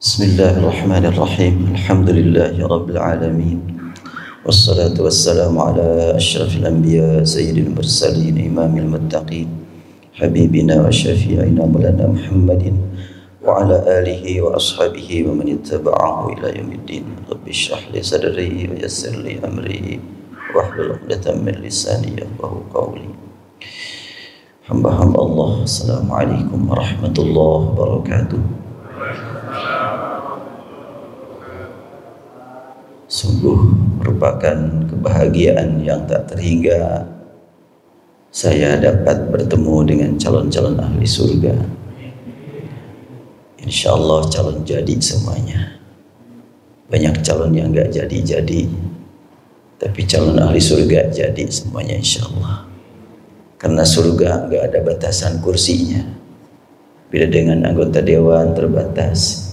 Bismillahirrahmanirrahim. Alhamdulillahi rabbil alamin. Wassalatu wassalamu ala asyrafil anbiya sayyidil mursalin imamil muttaqin habibina wa syafi'ina maulana Muhammadin wa ala alihi wa ashabihi wa man ittaba'ahu ila yaumiddin. Rabbi shrah li sadri wa yassir li amri wahlul 'uqdatam min lisani yafqahu qawli. Hamba-hamba Allah, assalamualaikum warahmatullahi wabarakatuh. Sungguh merupakan kebahagiaan yang tak terhingga saya dapat bertemu dengan calon-calon ahli surga. Insya Allah calon jadi semuanya. Banyak calon yang gak jadi-jadi, tapi calon ahli surga jadi semuanya insya Allah. Karena surga gak ada batasan kursinya. Beda dengan anggota dewan terbatas,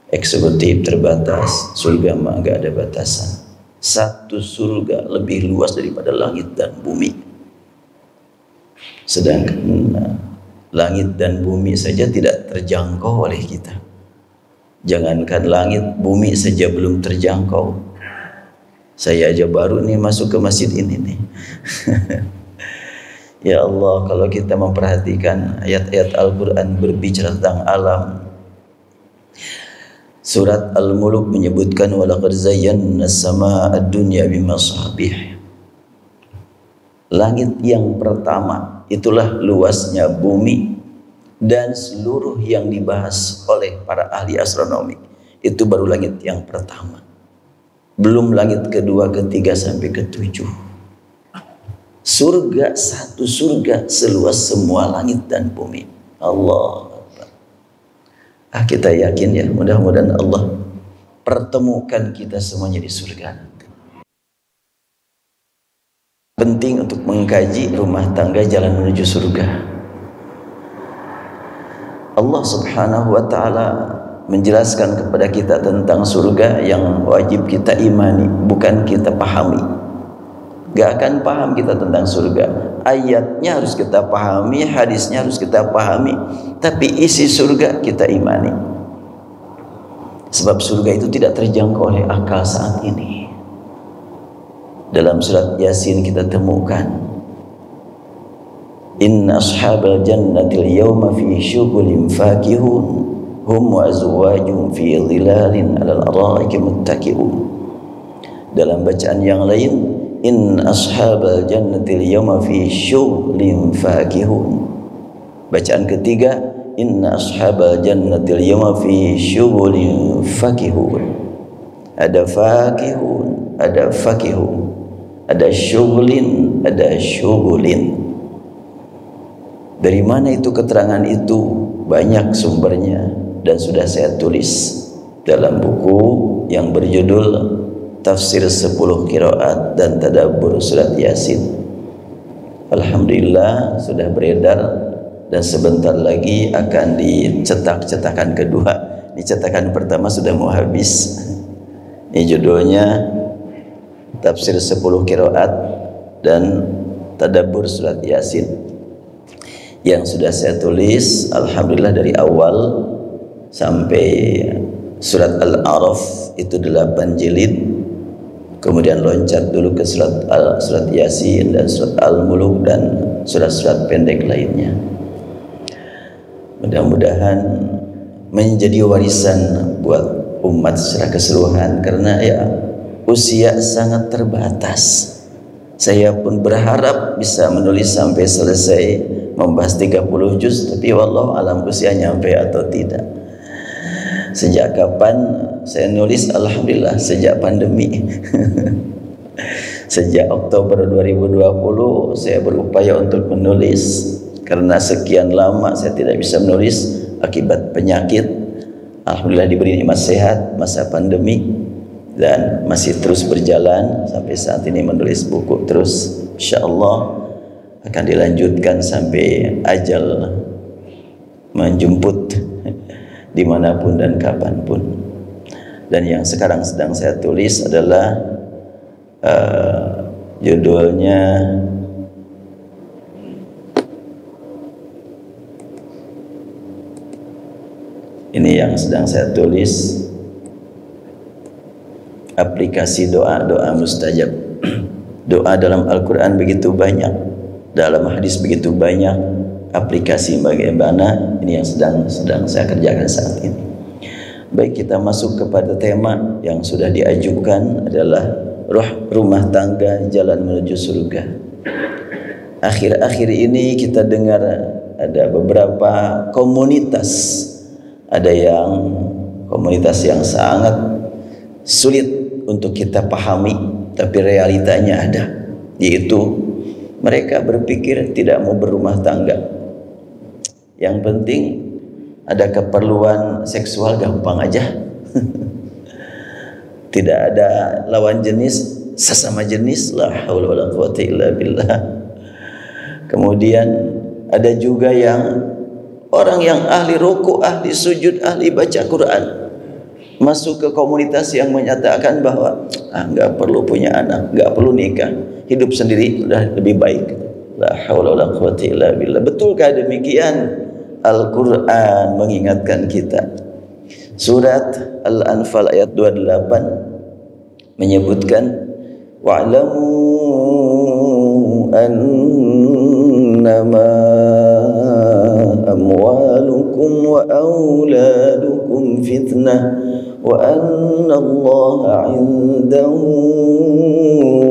eksekutif terbatas, surga mah gak ada batasan. Satu surga lebih luas daripada langit dan bumi. Sedangkan langit dan bumi saja tidak terjangkau oleh kita. Jangankan langit, bumi saja belum terjangkau. Saya aja baru nih masuk ke masjid ini nih. Ya Allah, kalau kita memperhatikan ayat-ayat Al-Quran berbicara tentang alam. Surat Al-Muluk menyebutkan walaqad zayyana as-samaa'a ad-dunya bimasabih. Langit yang pertama itulah luasnya bumi dan seluruh yang dibahas oleh para ahli astronomi. Itu baru langit yang pertama. Belum langit kedua, ketiga sampai ketujuh. Surga, satu surga seluas semua langit dan bumi. Allah. Kita yakin ya, mudah-mudahan Allah pertemukan kita semuanya di surga. Penting untuk mengkaji rumah tangga jalan menuju surga. Allah Subhanahu wa ta'ala menjelaskan kepada kita tentang surga yang wajib kita imani, bukan kita pahami. Gak akan paham kita tentang surga. Ayatnya harus kita pahami, hadisnya harus kita pahami, tapi isi surga kita imani. Sebab surga itu tidak terjangkau oleh akal saat ini. Dalam surat Yasin kita temukan, inna ashabal jannatil yawma fi syughulin fakihun hum wa azwajuhum fi dhilalin alal araiki muttaki'un. Dalam bacaan yang lain, in ashabal jannatil yawma fi syughlin fakihun. Bacaan ketiga, inna ashabal jannatil yawma fi syughlin fakihun. Ada fakihun, ada fakihun, ada syughlin, ada syughlin. Dari mana itu keterangan itu? Banyak sumbernya dan sudah saya tulis dalam buku yang berjudul Tafsir 10 Qiraat dan Tadabbur Surat Yasin. Alhamdulillah sudah beredar dan sebentar lagi akan dicetak cetakan kedua. Ini cetakan pertama sudah mau habis. Ini judulnya Tafsir 10 Qiraat dan Tadabbur Surat Yasin, yang sudah saya tulis alhamdulillah dari awal sampai surat Al-A'raf itu 8 jilid. Kemudian loncat dulu ke surat Yasin dan surat Al-Muluk dan surat-surat pendek lainnya. Mudah-mudahan menjadi warisan buat umat secara keseluruhan, karena ya usia sangat terbatas. Saya pun berharap bisa menulis sampai selesai membahas 30 juz, tapi wallahu alam usia nyampe atau tidak. Sejak kapan saya nulis? Alhamdulillah sejak pandemi. Sejak Oktober 2020 saya berupaya untuk menulis, karena sekian lama saya tidak bisa menulis akibat penyakit. Alhamdulillah diberi nikmat sehat masa pandemi dan masih terus berjalan sampai saat ini menulis buku terus. Insyaallah akan dilanjutkan sampai ajal menjemput dimanapun dan kapanpun. Dan yang sekarang sedang saya tulis adalah judulnya Ini yang sedang saya tulis, aplikasi doa-doa mustajab. Doa dalam Al-Quran begitu banyak, dalam hadis begitu banyak, aplikasi bagaimana, ini yang sedang saya kerjakan saat ini. Baik, kita masuk kepada tema yang sudah diajukan, adalah rumah tangga jalan menuju surga. Akhir-akhir ini kita dengar ada beberapa komunitas, ada yang komunitas yang sangat sulit untuk kita pahami, tapi realitanya ada, yaitu mereka berpikir tidak mau berumah tangga. Yang penting ada keperluan seksual gampang aja. Tidak ada lawan jenis, sesama jenis, la haula wala quwwata illa billah. Kemudian ada juga yang orang yang ahli ruku', ahli sujud, ahli baca Quran, masuk ke komunitas yang menyatakan bahwa nggak perlu punya anak, nggak perlu nikah, hidup sendiri sudah lebih baik. La haula wala quwwata illa billah. Betulkah demikian? Al-Quran mengingatkan kita. Surat Al-Anfal ayat 28 menyebutkan, wa'lamu annama amwalukum wa auladukum fitnah wa anna Allah 'indahu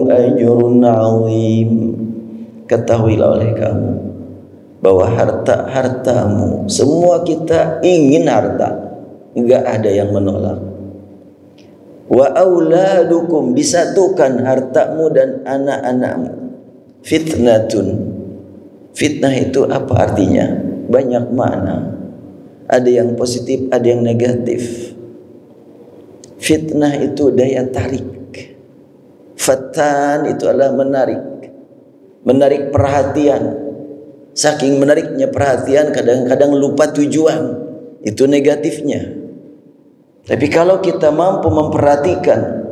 ajrun 'azim. Ketahuilah oleh kamu bahwa harta-hartamu, semua kita ingin harta, enggak ada yang menolak. Wa auladukum, disatukan hartamu dan anak-anakmu. Fitnatun, fitnah itu apa artinya? Banyak makna, ada yang positif, ada yang negatif. Fitnah itu daya tarik. Fatan itu adalah menarik perhatian. Saking menariknya perhatian, kadang-kadang lupa tujuan. Itu negatifnya. Tapi kalau kita mampu memperhatikan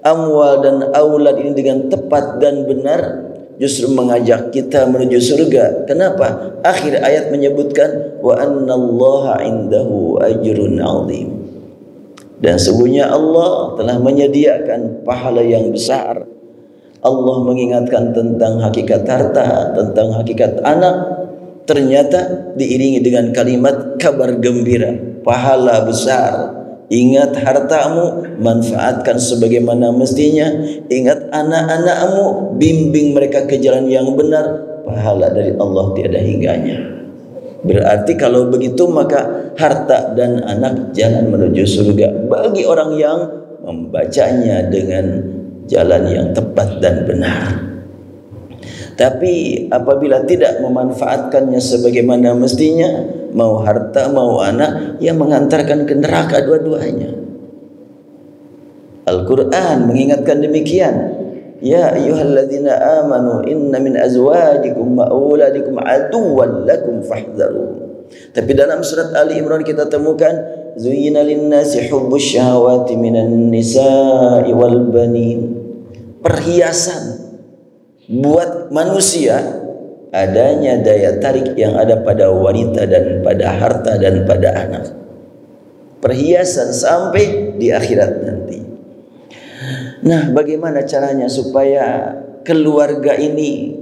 amwal dan aulad ini dengan tepat dan benar, justru mengajak kita menuju surga. Kenapa? Akhir ayat menyebutkan wa annallaha 'indahu ajrun 'azim. Dan sesungguhnya Allah telah menyediakan pahala yang besar. Allah mengingatkan tentang hakikat harta, tentang hakikat anak, ternyata diiringi dengan kalimat kabar gembira, pahala besar. Ingat hartamu, manfaatkan sebagaimana mestinya. Ingat anak-anakmu, bimbing mereka ke jalan yang benar. Pahala dari Allah tiada hingganya. Berarti kalau begitu maka harta dan anak jalan menuju surga bagi orang yang membacanya dengan jalan yang tepat dan benar. Tapi apabila tidak memanfaatkannya sebagaimana mestinya, mau harta mau anak, yang mengantarkan ke neraka dua-duanya. Al-Quran mengingatkan demikian. Ya ayyuhalladzina amanu inna min azwajikum wa auladikum aduwwan lakum fahdharu. Tapi dalam surat Ali Imran kita temukan zuyyina lin-nasi hubbus syahawati minan nisa'i wal banin. Perhiasan buat manusia adanya daya tarik yang ada pada wanita dan pada harta dan pada anak. Perhiasan sampai di akhirat nanti. Nah, bagaimana caranya supaya keluarga ini,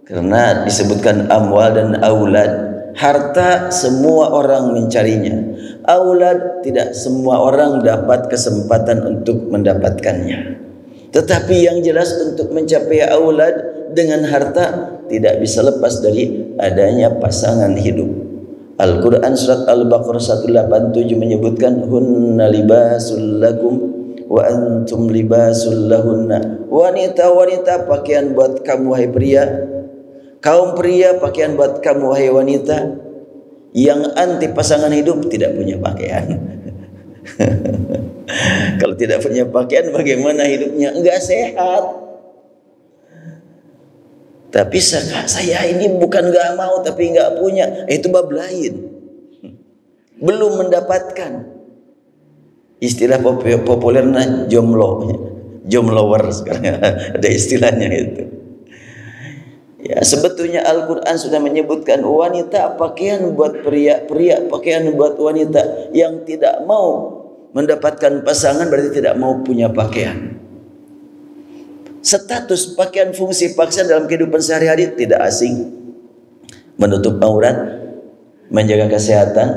karena disebutkan amwal dan aulad, harta semua orang mencarinya, aulad tidak semua orang dapat kesempatan untuk mendapatkannya. Tetapi yang jelas untuk mencapai aulad dengan harta tidak bisa lepas dari adanya pasangan hidup. Al-Quran surat Al-Baqarah 187 menyebutkan hunna libasul lakum wa antum libasul lahunna. Wanita-wanita pakaian buat kamu wahai pria, kaum pria pakaian buat kamu wahai wanita. Yang anti pasangan hidup tidak punya pakaian. Kalau tidak punya pakaian bagaimana hidupnya? Enggak sehat. Tapi saya ini bukan enggak mau tapi enggak punya, itu bab lain. Belum mendapatkan. Istilah populernya jomblower sekarang ada istilahnya itu. Ya, sebetulnya Al-Quran sudah menyebutkan wanita pakaian buat pria, pria pakaian buat wanita. Yang tidak mau mendapatkan pasangan berarti tidak mau punya pakaian. Status pakaian, fungsi pakaian dalam kehidupan sehari-hari tidak asing. Menutup aurat, menjaga kesehatan,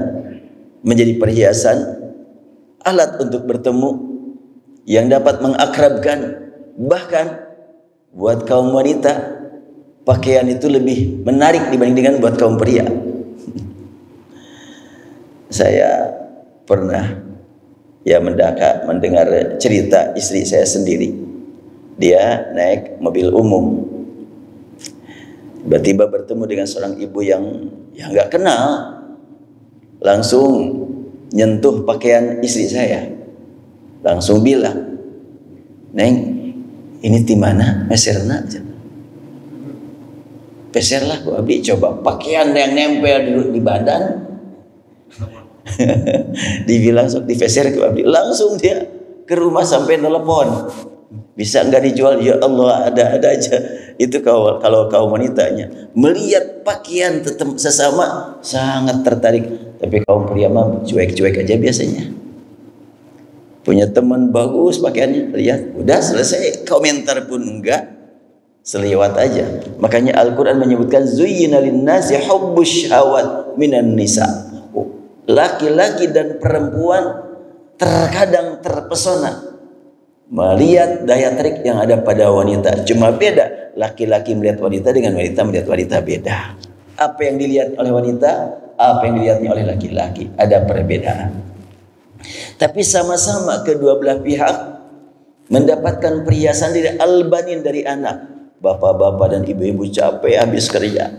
menjadi perhiasan, alat untuk bertemu yang dapat mengakrabkan. Bahkan buat kaum wanita pakaian itu lebih menarik dibanding buat kaum pria. Saya pernah mendengar cerita istri saya sendiri. Dia naik mobil umum, tiba-tiba bertemu dengan seorang ibu yang nggak kenal, langsung nyentuh pakaian istri saya, langsung bilang, "Neng, ini di mana? Meserna aja." Peserlah gua abdi, coba pakaian yang nempel di badan. Dibilang sok dipeser gua abdi, langsung dia ke rumah sampai telepon. Bisa nggak dijual? Ya Allah, ada aja. Itu kalau kaum wanitanya melihat pakaian tetap sesama sangat tertarik. Tapi kaum pria mah cuek-cuek aja biasanya. Punya teman bagus pakaiannya, lihat, udah selesai, komentar pun enggak. Selewat aja. Makanya Al-Quran menyebutkan zuyyina linnasi hubbus syahwat minan nisa. Laki-laki dan perempuan terkadang terpesona melihat daya tarik yang ada pada wanita. Cuma beda, laki-laki melihat wanita dengan wanita melihat wanita beda. Apa yang dilihat oleh wanita, apa yang dilihatnya oleh laki-laki, ada perbedaan. Tapi sama-sama kedua belah pihak mendapatkan perhiasan dari albanin, dari anak. Bapak-bapak dan ibu-ibu capek habis kerja,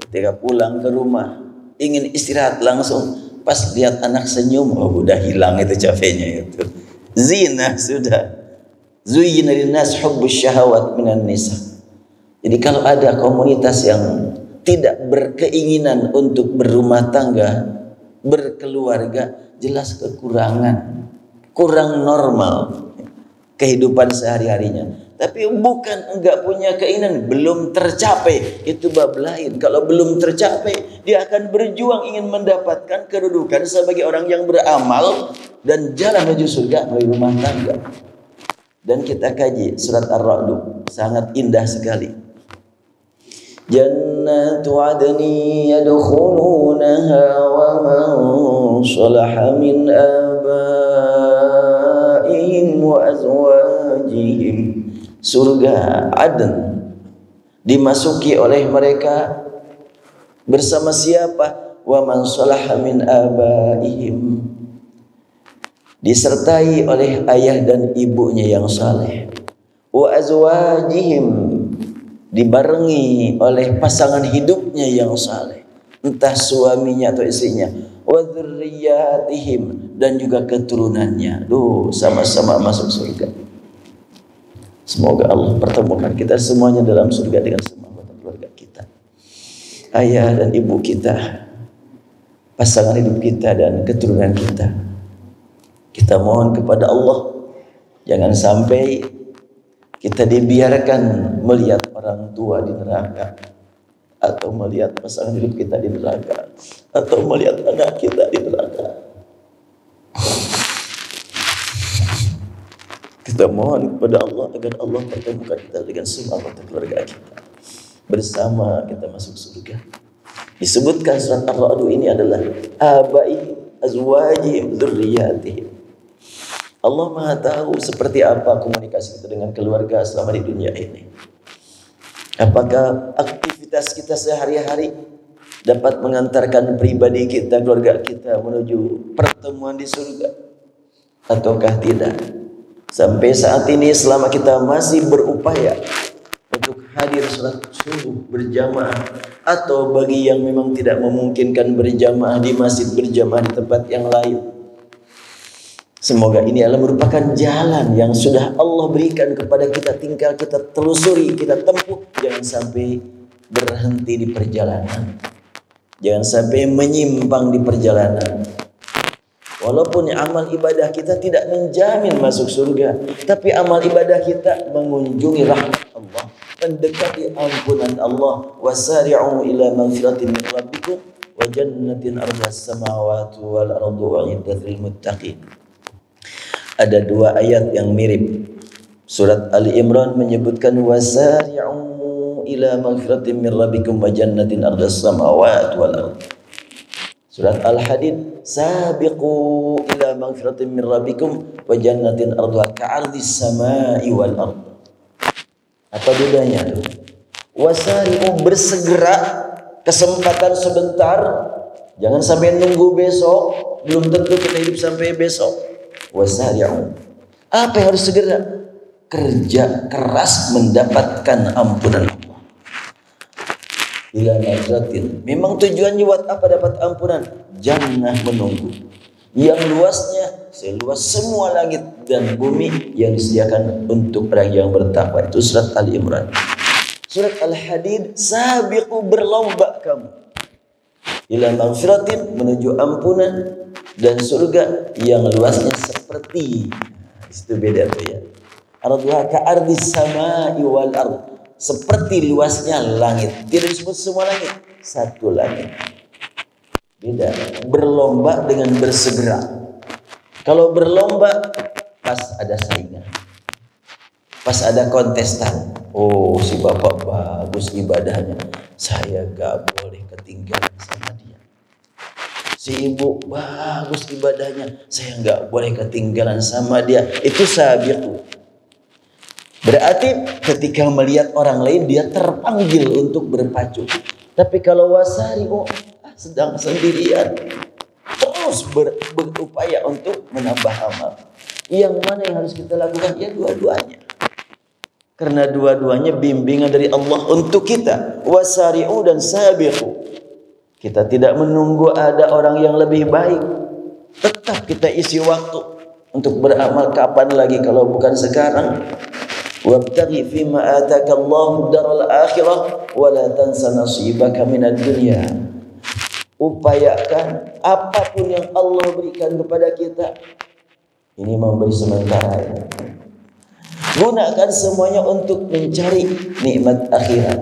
ketika pulang ke rumah ingin istirahat, langsung pas lihat anak senyum, oh udah hilang itu capeknya itu. Zina sudah. Zuyyina linnas hubbus syahawat minan nisa. Jadi kalau ada komunitas yang tidak berkeinginan untuk berumah tangga, berkeluarga, jelas kekurangan, kurang normal kehidupan sehari-harinya. Tapi bukan enggak punya keinginan, belum tercapai, itu bab lain. Kalau belum tercapai, dia akan berjuang ingin mendapatkan kedudukan sebagai orang yang beramal dan jalan menuju surga melalui rumah tangga. Dan kita kaji surat Ar-Ra'd, sangat indah sekali. Jannatu adni yadkhulunaha wa man salaha min abaihim wa azwajihim. Surga Aden dimasuki oleh mereka bersama siapa? Wa man salaha min abaihim, disertai oleh ayah dan ibunya yang saleh. Wa azwajihim, dibarengi oleh pasangan hidupnya yang saleh, entah suaminya atau istrinya. Wa dzurriyyatihim, dan juga keturunannya. Sama-sama masuk surga. Semoga Allah pertemukan kita semuanya dalam surga dengan semua anggota keluarga kita, ayah dan ibu kita, pasangan hidup kita dan keturunan kita. Kita mohon kepada Allah, jangan sampai kita dibiarkan melihat orang tua di neraka, atau melihat pasangan hidup kita di neraka, atau melihat anak kita di neraka. Kita mohon kepada Allah agar Allah pertemukan kita dengan semua anggota keluarga kita, bersama kita masuk surga. Disebutkan surat Ar-Ra'd ini adalah abaihim, azwajihim, dzurriyyatihim. Allah Maha tahu seperti apa komunikasi kita dengan keluarga selama di dunia ini. Apakah aktivitas kita sehari-hari dapat mengantarkan pribadi kita, keluarga kita menuju pertemuan di surga, ataukah tidak? Sampai saat ini selama kita masih berupaya untuk hadir salat subuh berjamaah, atau bagi yang memang tidak memungkinkan berjamaah di masjid, berjamaah di tempat yang lain, semoga ini adalah merupakan jalan yang sudah Allah berikan kepada kita, tinggal kita telusuri, kita tempuh. Jangan sampai berhenti di perjalanan, jangan sampai menyimpang di perjalanan. Walaupun amal ibadah kita tidak menjamin masuk surga, tapi amal ibadah kita mengunjungi rahmat Allah, mendekati ampunan Allah. Wasari'u ila magfiratin min rabbikum wa jannatin ardhas samawati wal ardu u'iddat lil muttaqin. Ada dua ayat yang mirip. Surat Ali Imran menyebutkan wasari'u ila magfiratin min rabbikum wa jannatin ardhas samawati wal ardu. Surat Al-Hadid sabiqu ila magfiratin min rabbikum wa jannatin ardhuha ka'ardhis samai wal ard. Apa bedanya tuh? Wasari'u bersegera, kesempatan sebentar, jangan sampai nunggu besok, belum tentu kita hidup sampai besok. Wasari'u, apa yang harus segera? Kerja keras mendapatkan ampunan Allah. Ila magfiratin, memang tujuannya buat apa dapat ampunan? Jannah menunggu yang luasnya seluas semua langit dan bumi yang disediakan untuk orang yang bertakwa. Itu surat Ali Imran. Surat Al-Hadid sabiqu, berlomba kamu ila magfiratin, menuju ampunan dan surga yang luasnya seperti, itu beda tuh ya, arduha ka'ardis samai wal ard, seperti luasnya langit. Tidak disebut semua langit, satu langit. Beda. Berlomba dengan bersegera. Kalau berlomba pas ada saingan, pas ada kontestan. Oh, si bapak bagus ibadahnya, saya gak boleh ketinggalan sama dia. Si ibu bagus ibadahnya, saya gak boleh ketinggalan sama dia. Itu sabiqu. Berarti ketika melihat orang lain dia terpanggil untuk berpacu. Tapi kalau wasari'u, sedang sendirian, terus berupaya untuk menambah amal. Yang mana yang harus kita lakukan? Ya dua-duanya. Karena dua-duanya bimbingan dari Allah untuk kita. Wasari'u dan sabiqu. Kita tidak menunggu ada orang yang lebih baik. Tetap kita isi waktu untuk beramal. Kapan lagi kalau bukan sekarang? Wabtaghi fima ataka Allahu daral akhirah wa la tansa nasibaka minad dunya. Upayakan apapun yang Allah berikan kepada kita. Ini memberi sementara ya. Gunakan semuanya untuk mencari nikmat akhirat.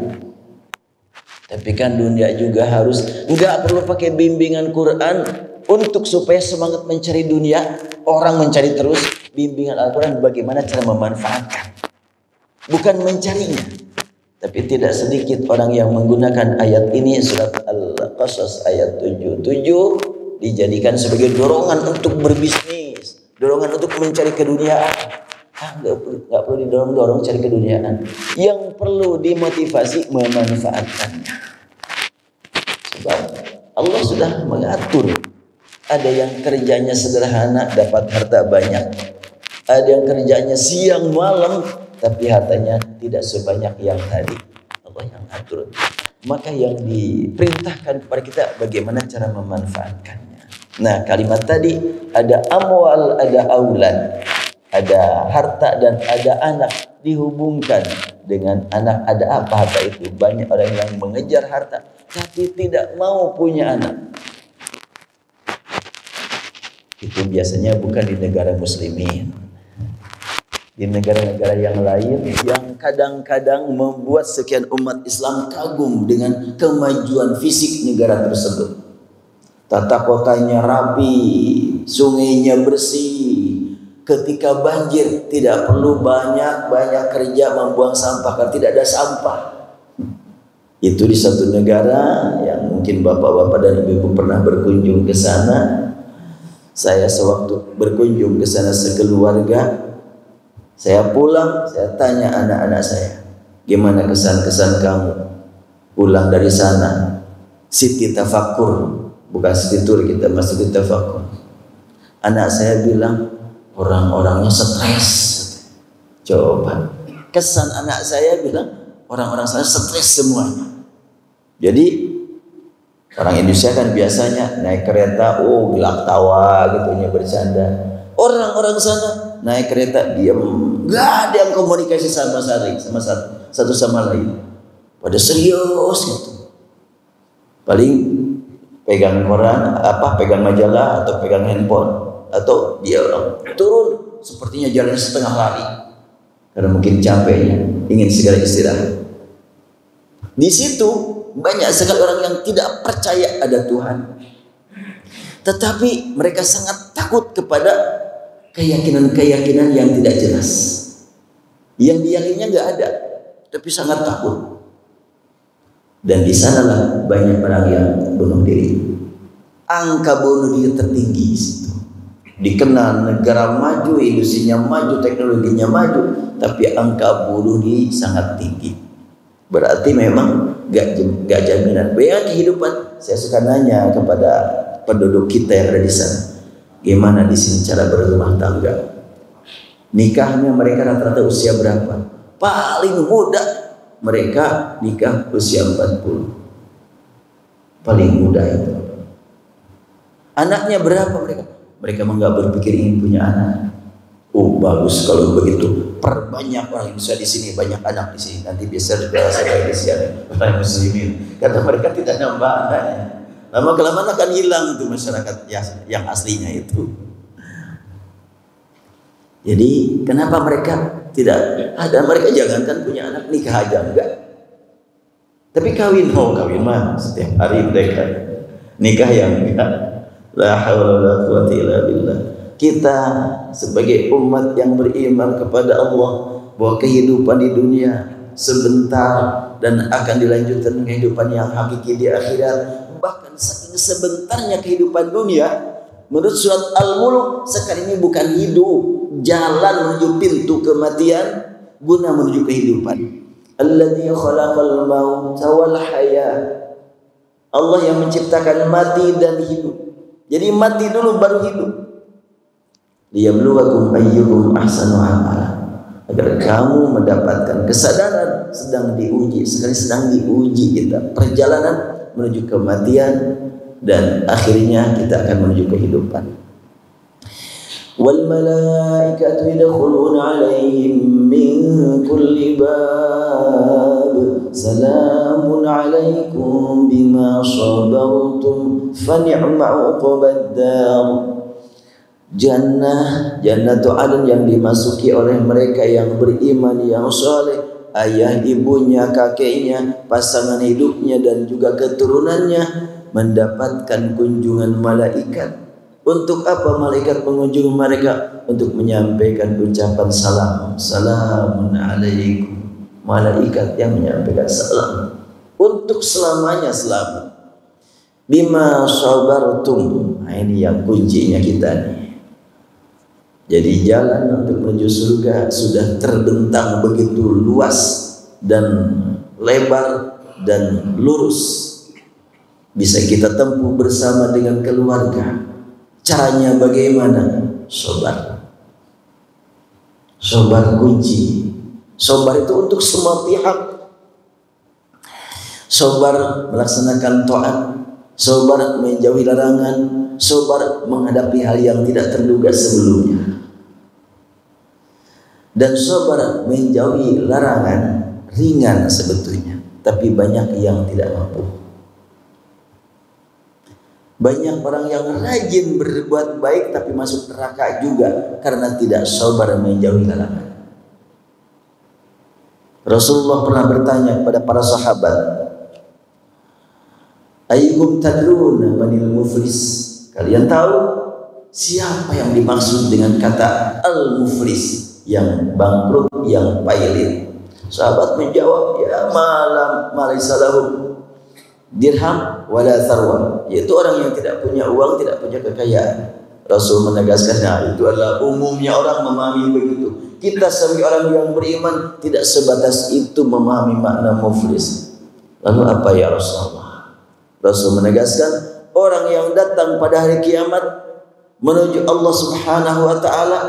Tapi kan dunia juga harus, enggak perlu pakai bimbingan Quran untuk supaya semangat mencari dunia. Orang mencari terus bimbingan Al-Quran bagaimana cara memanfaatkan, bukan mencarinya. Tapi tidak sedikit orang yang menggunakan ayat ini, surat Al-Qasas ayat 77, dijadikan sebagai dorongan untuk berbisnis, dorongan untuk mencari keduniaan. Nggak perlu didorong-dorong cari keduniaan. Yang perlu dimotivasi memanfaatkannya. Sebab Allah sudah mengatur. Ada yang kerjanya sederhana dapat harta banyak. Ada yang kerjanya siang malam tapi hartanya tidak sebanyak yang tadi. Allah yang atur. Maka yang diperintahkan kepada kita bagaimana cara memanfaatkannya. Nah, kalimat tadi ada amwal, ada aulad, ada harta dan ada anak, dihubungkan dengan anak. Ada apa harta itu? Banyak orang yang mengejar harta tapi tidak mau punya anak. Itu biasanya bukan di negara muslimin. Di negara-negara yang lain yang kadang-kadang membuat sekian umat Islam kagum dengan kemajuan fisik negara tersebut. Tata kotanya rapi, sungainya bersih. Ketika banjir tidak perlu banyak kerja membuang sampah karena tidak ada sampah. Itu di satu negara yang mungkin bapak-bapak dan ibu-ibu pernah berkunjung ke sana. Saya sewaktu berkunjung ke sana sekeluarga, saya pulang, saya tanya anak-anak saya, gimana kesan-kesan kamu pulang dari sana? Siti tafakur, bukan siti tur, kita masuk di tafakur. Anak saya bilang, orang-orangnya stres. Coba, kesan anak saya bilang, orang-orang sana stres semuanya. Jadi, orang Indonesia kan biasanya naik kereta, gelak tawa gitu, bercanda. Orang-orang sana naik kereta diam, nggak ada yang komunikasi sama satu sama lain, pada serius gitu. Paling pegang koran, pegang majalah atau pegang handphone, atau dia turun sepertinya jalan setengah lari karena mungkin capeknya, ingin segera istirahat. Di situ banyak sekali orang yang tidak percaya ada Tuhan, tetapi mereka sangat takut kepada keyakinan-keyakinan yang tidak jelas, yang diyakininya nggak ada, tapi sangat takut. Dan di sanalah banyak orang yang bunuh diri. Angka bunuh diri tertinggi di situ. Dikenal negara maju, industrinya maju, teknologinya maju, tapi angka bunuh diri sangat tinggi. Berarti memang gak jaminan. Banyak kehidupan. Saya suka nanya kepada penduduk kita yang ada di sana, gimana di sini cara berumah tangga? Nikahnya mereka rata-rata usia berapa? Paling muda mereka nikah usia 40. Paling muda itu. Anaknya berapa mereka? Mereka nggak berpikir ingin punya anak. Oh bagus kalau begitu. Perbanyak orang Indonesia di sini, banyak anak di sini. Nanti bisa juga saya di sini orang muslimin. Karena mereka tidak nambah anaknya. Lama kelamaan akan hilang itu masyarakat yang aslinya itu. Jadi kenapa mereka tidak ada? Mereka jangankan punya anak, nikah aja enggak. Tapi kawin mah setiap hari mereka. Nikah yang enggak. La haula wala quwwata illa billah. Kita sebagai umat yang beriman kepada Allah bahwa kehidupan di dunia sebentar dan akan dilanjutkan kehidupan yang hakiki di akhirat. Bahkan saking sebentarnya kehidupan dunia, menurut surat Al-Mulk sekarang ini bukan hidup, jalan menuju pintu kematian guna menuju kehidupan. Alladzi khalaqal mauta wal hayat. Allah yang menciptakan mati dan hidup. Jadi mati dulu baru hidup. Liyabluwakum ayyukum ahsanu amala. Agar kamu mendapatkan kesadaran sedang diuji, sekali sedang diuji kita. Perjalanan menuju kematian dan akhirnya kita akan menuju kehidupan. Wal malaikatu yadkhuluna 'alaihim min kulli bab. Salamun 'alaikum bima sabartum fa ni'ma 'uqbad dar. Jannatu adn yang dimasuki oleh mereka yang beriman, yang saleh, ayah ibunya, kakeknya, pasangan hidupnya dan juga keturunannya mendapatkan kunjungan malaikat. Untuk apa malaikat mengunjungi mereka? Untuk menyampaikan ucapan salam. Salamun alaikum. Malaikat yang menyampaikan salam untuk selamanya selamat. Bima sabartum. Nah, ini yang kuncinya kita nih. Jadi jalan untuk menuju surga sudah terbentang begitu luas dan lebar dan lurus. Bisa kita tempuh bersama dengan keluarga. Caranya bagaimana? Sabar. Sabar kunci. Sabar itu untuk semua pihak. Sabar melaksanakan taat, sabar menjauhi larangan, sabar menghadapi hal yang tidak terduga sebelumnya. Dan sabar menjauhi larangan ringan sebetulnya, tapi banyak yang tidak mampu. Banyak orang yang rajin berbuat baik tapi masuk neraka juga karena tidak sabar menjauhi larangan. Rasulullah pernah bertanya kepada para sahabat, ayyukum tadruna manil muflis? Kalian tahu siapa yang dimaksud dengan kata al-muflis? Yang bangkrut, yang pailit. Sahabat menjawab, ya malaysa lahum dirham wala tharwa, yaitu orang yang tidak punya uang, tidak punya kekayaan. Rasul menegaskan, nah, itu adalah umumnya orang memahami begitu. Kita sebagai orang yang beriman tidak sebatas itu memahami makna muflis. Lalu apa ya Rasulullah? Rasul menegaskan, orang yang datang pada hari kiamat menuju Allah Subhanahu wa taala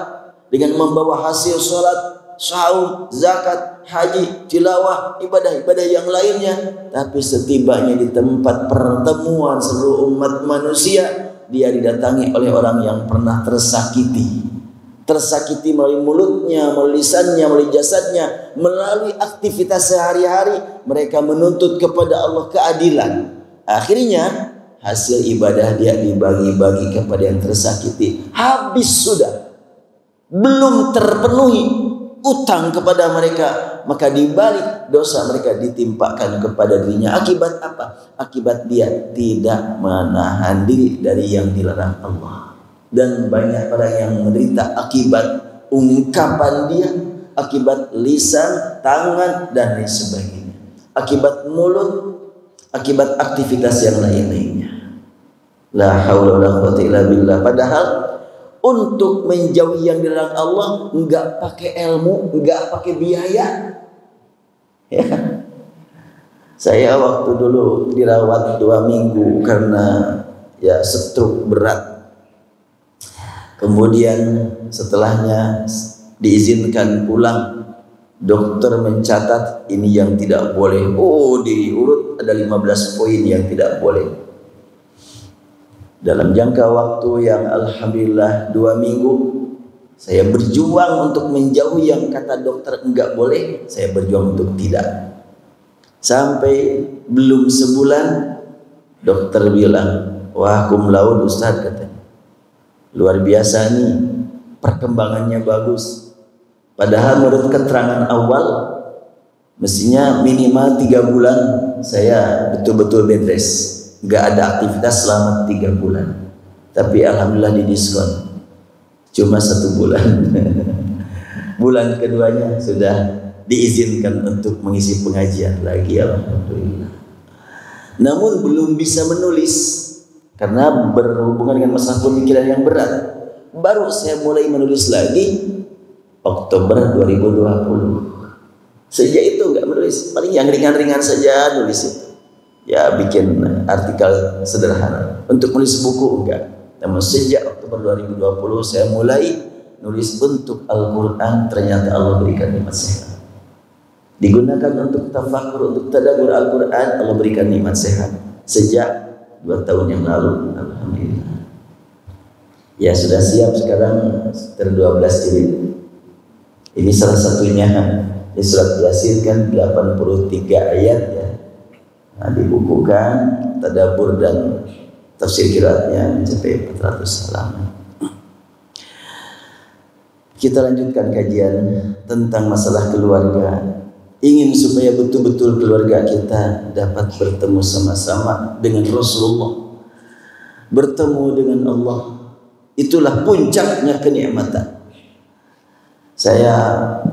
dengan membawa hasil sholat, saum, zakat, haji, tilawah, ibadah-ibadah yang lainnya, tapi setibanya di tempat pertemuan seluruh umat manusia, dia didatangi oleh orang yang pernah tersakiti melalui mulutnya, melalui lisannya, melalui jasadnya, melalui aktivitas sehari-hari. Mereka menuntut kepada Allah keadilan. Akhirnya hasil ibadah dia dibagi-bagi kepada yang tersakiti. Habis sudah, belum terpenuhi utang kepada mereka, maka dibalik dosa mereka ditimpakan kepada dirinya. Akibat apa? Akibat dia tidak menahan diri dari yang dilarang Allah. Dan banyak orang yang menderita akibat ungkapan dia, akibat lisan, tangan, dan lain sebagainya, akibat mulut, akibat aktivitas yang lain-lainnya. La haula wala quwwata illa billah. Padahal untuk menjauhi yang dilarang Allah enggak pakai ilmu, enggak pakai biaya. Ya. Saya waktu dulu dirawat 2 minggu karena ya stroke berat. Kemudian setelahnya diizinkan pulang. Dokter mencatat ini yang tidak boleh. Oh, diurut ada 15 poin yang tidak boleh. Dalam jangka waktu yang alhamdulillah 2 minggu, saya berjuang untuk menjauhi yang kata dokter enggak boleh. Saya berjuang untuk tidak. Sampai belum sebulan, dokter bilang, wah cum laude Ustaz, katanya. Luar biasa nih, perkembangannya bagus. Padahal menurut keterangan awal, mestinya minimal 3 bulan saya betul-betul bed rest. Gak ada aktivitas selama 3 bulan. Tapi alhamdulillah didiskon cuma 1 bulan. Bulan keduanya sudah diizinkan untuk mengisi pengajian lagi, alhamdulillah. Namun belum bisa menulis karena berhubungan dengan masalah pemikiran yang berat. Baru saya mulai menulis lagi Oktober 2020. Sejak itu nggak menulis, paling yang ringan-ringan saja nulis itu. Ya bikin artikel sederhana. Untuk menulis buku enggak. Namun sejak Oktober 2020 saya mulai nulis untuk Al-Quran. Ternyata Allah berikan nikmat sehat. Digunakan untuk tafakur, untuk tadabbur Al-Quran. Allah berikan nikmat sehat sejak 2 tahun yang lalu. Alhamdulillah. Ya sudah siap sekarang sekitar 12 jilid. Ini salah satunya. Di surat Yasin kan 83 ayat ya. Nah, dibukukan tadabbur dan tafsir qiraatnya mencapai 400 halaman. Kita lanjutkan kajian tentang masalah keluarga. Ingin supaya betul-betul keluarga kita dapat bertemu sama-sama dengan Rasulullah, bertemu dengan Allah. Itulah puncaknya kenikmatan. Saya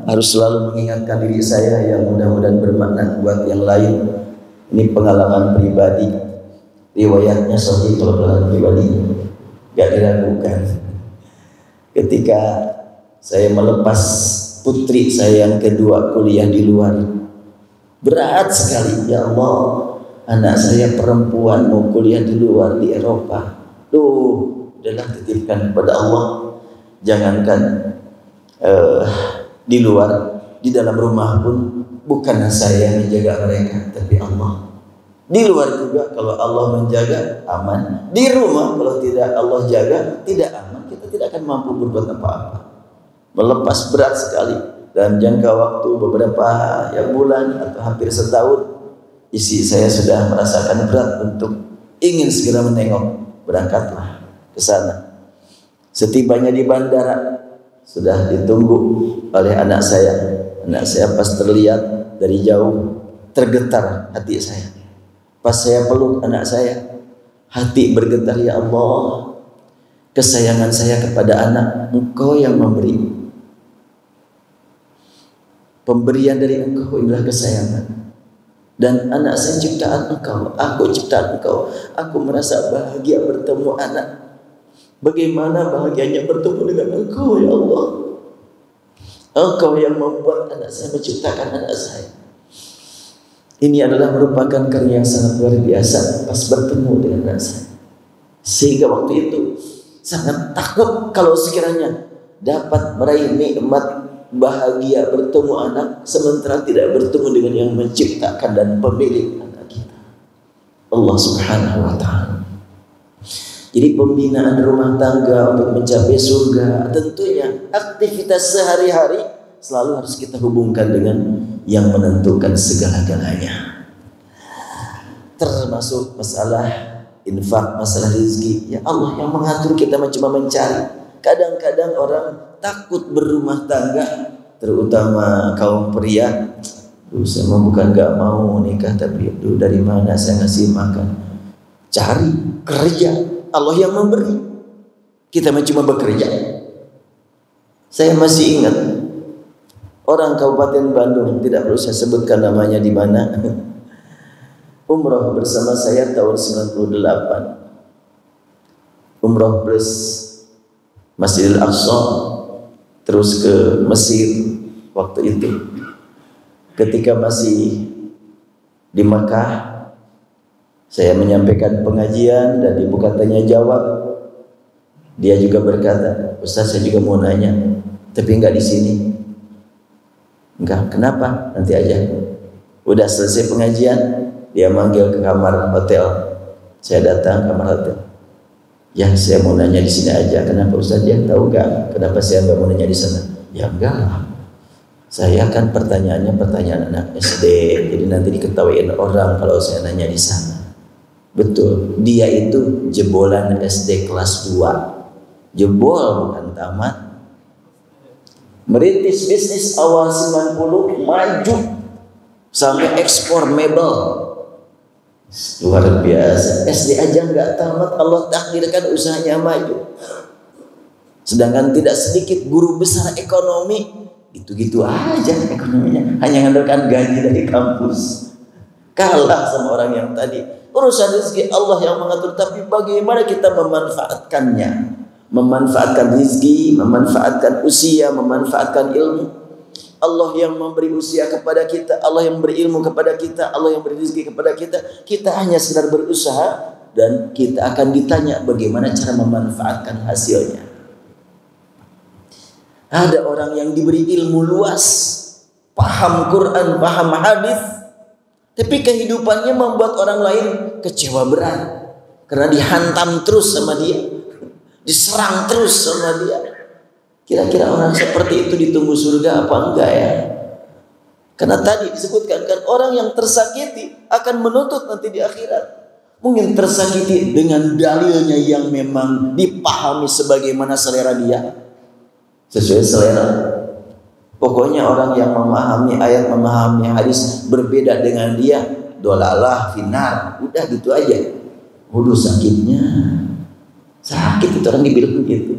harus selalu mengingatkan diri saya yang mudah-mudahan bermakna buat yang lain. Ini pengalaman pribadi, riwayatnya sahih, kalau pengalaman pribadi gak diragukan. Ketika saya melepas putri saya yang kedua kuliah di luar, berat sekali. Ya Allah, anak saya perempuan mau kuliah di luar di Eropa. Udahlah titipkan kepada Allah. Jangankan di luar, di dalam rumah pun bukan saya yang menjaga mereka, tapi Allah. Di luar juga kalau Allah menjaga aman. Di rumah kalau tidak Allah jaga tidak aman. Kita tidak akan mampu berbuat apa-apa. Melepas berat sekali. Dalam jangka waktu beberapa bulan atau hampir setahun, isi saya sudah merasakan berat untuk ingin segera menengok. Berangkatlah ke sana. Setibanya di bandara sudah ditunggu oleh anak saya. Anak saya pas terlihat dari jauh tergetar hati saya. Pas saya peluk anak saya, hati bergetar. Ya Allah, kesayangan saya kepada anak, Engkau yang memberi. Pemberian dari Engkau inilah kesayangan. Dan anak saya ciptaan Engkau, aku ciptaan Engkau. Aku merasa bahagia bertemu anak. Bagaimana bahagianya bertemu dengan Engkau, ya Allah. Engkau yang membuat anak saya, menciptakan anak saya. Ini adalah merupakan karunia yang sangat luar biasa pas bertemu dengan anak saya. Sehingga waktu itu sangat takut kalau sekiranya dapat meraih nikmat bahagia bertemu anak sementara tidak bertemu dengan yang menciptakan dan pemilik anak kita, Allah Subhanahu wa Ta'ala. Jadi pembinaan rumah tangga untuk mencapai surga, tentunya aktivitas sehari-hari selalu harus kita hubungkan dengan yang menentukan segala-galanya. Termasuk masalah infak, masalah rezeki. Ya Allah yang mengatur kita, cuma mencari. Kadang-kadang orang takut berumah tangga, terutama kaum pria. Saya bukan gak mau nikah, tapi dari mana saya ngasih makan? Cari kerja, Allah yang memberi, kita cuma bekerja. Saya masih ingat orang Kabupaten Bandung, tidak perlu saya sebutkan namanya di mana, umroh bersama saya tahun 98, umroh plus Masjidil Aqsa, terus ke Mesir waktu itu. Ketika masih di Makkah, saya menyampaikan pengajian dan dibuka tanya jawab. Dia juga berkata, Ustaz, saya juga mau nanya, tapi enggak di sini. Enggak, kenapa? Nanti aja. Udah selesai pengajian, dia manggil ke kamar hotel. Saya datang ke kamar hotel. Ya, saya mau nanya di sini aja. Kenapa Ustaz? Dia tahu enggak kenapa saya enggak mau nanya di sana? Ya enggak lah. Saya kan pertanyaannya pertanyaan anak SD, jadi nanti diketawain orang kalau saya nanya di sana. Betul, dia itu jebolan SD kelas 2. Jebol bukan tamat. Merintis bisnis awal 90, maju sampai ekspor mebel. Luar biasa. SD aja nggak tamat, Allah takdirkan usahanya maju. Sedangkan tidak sedikit guru besar ekonomi gitu-gitu aja ekonominya, hanya mengandalkan gaji dari kampus. Kalah sama orang yang tadi. Urusan rezeki Allah yang mengatur, tapi bagaimana kita memanfaatkannya? Memanfaatkan rezeki, memanfaatkan usia, memanfaatkan ilmu. Allah yang memberi usia kepada kita, Allah yang beri ilmu kepada kita, Allah yang beri rezeki kepada kita. Kita hanya sedar berusaha dan kita akan ditanya bagaimana cara memanfaatkan hasilnya. Ada orang yang diberi ilmu luas, paham Quran, paham hadis, tapi kehidupannya membuat orang lain kecewa berat karena dihantam terus sama dia, diserang terus sama dia. Kira-kira orang seperti itu ditunggu surga apa enggak ya? Karena tadi disebutkan kan, orang yang tersakiti akan menuntut nanti di akhirat. Mungkin tersakiti dengan dalilnya yang memang dipahami sebagaimana selera dia, sesuai selera. Pokoknya orang yang memahami ayat, memahami hadis berbeda dengan dia, dolalah finar, udah gitu aja. Waduh, sakitnya sakit itu orang dibilang begitu.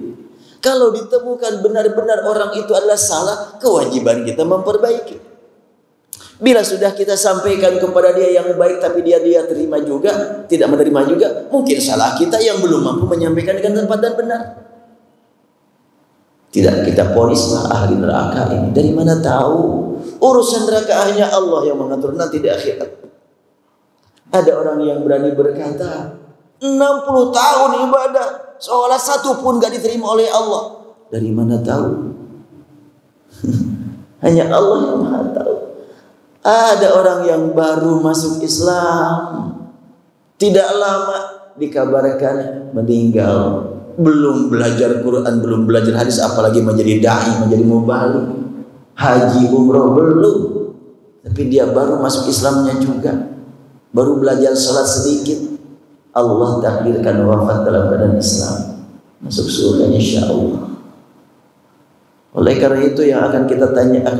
Kalau ditemukan benar-benar orang itu adalah salah, kewajiban kita memperbaiki. Bila sudah kita sampaikan kepada dia yang baik, tapi dia terima juga, tidak menerima juga, mungkin salah kita yang belum mampu menyampaikan dengan tepat dan benar. Tidak kita ponislah ahli neraka ini. Dari mana tahu? Urusan neraka hanya Allah yang mengatur nanti di akhirat. Ada orang yang berani berkata 60 tahun ibadah seolah satu pun gak diterima oleh Allah. Dari mana tahu? Hanya Allah yang maha tahu. Ada orang yang baru masuk Islam, tidak lama dikabarkan meninggal. Belum belajar Quran, belum belajar hadis, apalagi menjadi dai, menjadi mubalik, haji, umroh belum. Tapi dia baru masuk Islamnya juga, baru belajar sholat sedikit. Allah takdirkan wafat dalam keadaan Islam, masuk surga insya Allah. Oleh karena itu yang akan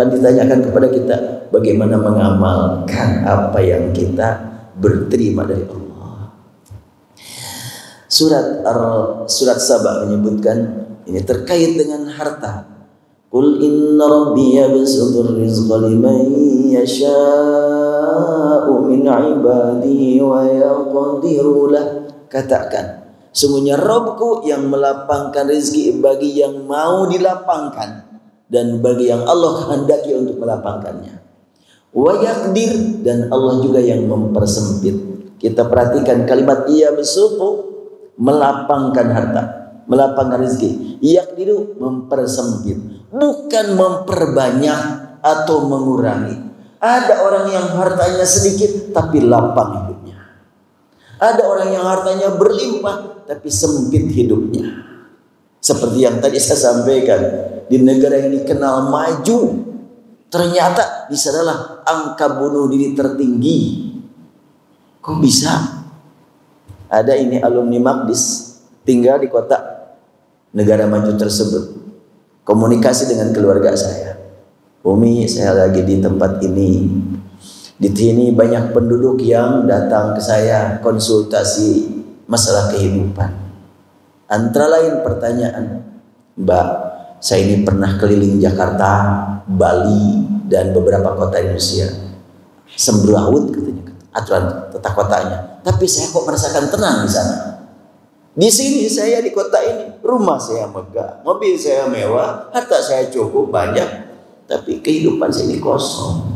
ditanyakan kepada kita, bagaimana mengamalkan apa yang kita berterima dari Allah. Surat Saba menyebutkan ini terkait dengan harta. Qul inna rabbi yabsutur rizqa liman yasha'u min ibadihi wa yaqdiru lah. Katakan, sungguhnya Rabbku yang melapangkan rezeki bagi yang mau dilapangkan dan bagi yang Allah kehendaki untuk melapangkannya. Wa yaqdir, dan Allah juga yang mempersempit. Kita perhatikan kalimat yabsutu, melapangkan harta, melapangkan rezeki. Yaqdiru, mempersempit, bukan memperbanyak atau mengurangi. Ada orang yang hartanya sedikit tapi lapang hidupnya. Ada orang yang hartanya berlimpah tapi sempit hidupnya. Seperti yang tadi saya sampaikan, di negara yang dikenal maju, ternyata di sanalah angka bunuh diri tertinggi. Kok bisa? Ada ini alumni Maqdis, tinggal di kota negara maju tersebut. Komunikasi dengan keluarga saya. Umi, saya lagi di tempat ini. Di sini banyak penduduk yang datang ke saya konsultasi masalah kehidupan. Antara lain pertanyaan, Mbak, saya ini pernah keliling Jakarta, Bali, dan beberapa kota Indonesia. Semberawut katanya aturan tata kotanya. Tapi saya kok merasakan tenang di sana. Di sini saya di kota ini, rumah saya megah, mobil saya mewah, harta saya cukup banyak. Tapi kehidupan saya ini kosong.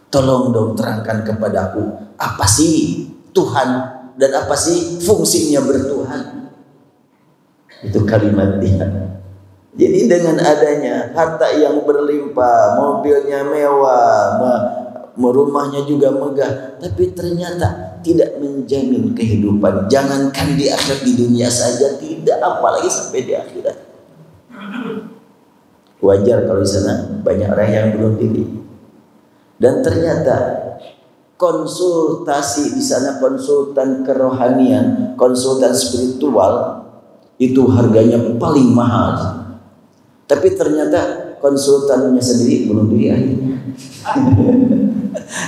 Tolong dong terangkan kepadaku, apa sih Tuhan dan apa sih fungsinya bertuhan? Itu kalimat dia. Jadi dengan adanya harta yang berlimpah, mobilnya mewah, rumahnya juga megah, tapi ternyata tidak menjamin kehidupan. Jangankan di akhirat, di dunia saja tidak, apalagi sampai di akhirat. Wajar kalau di sana banyak orang yang bunuh diri. Dan ternyata konsultasi di sana, konsultan kerohanian, konsultan spiritual itu harganya paling mahal. Tapi ternyata konsultannya sendiri bunuh diri akhirnya.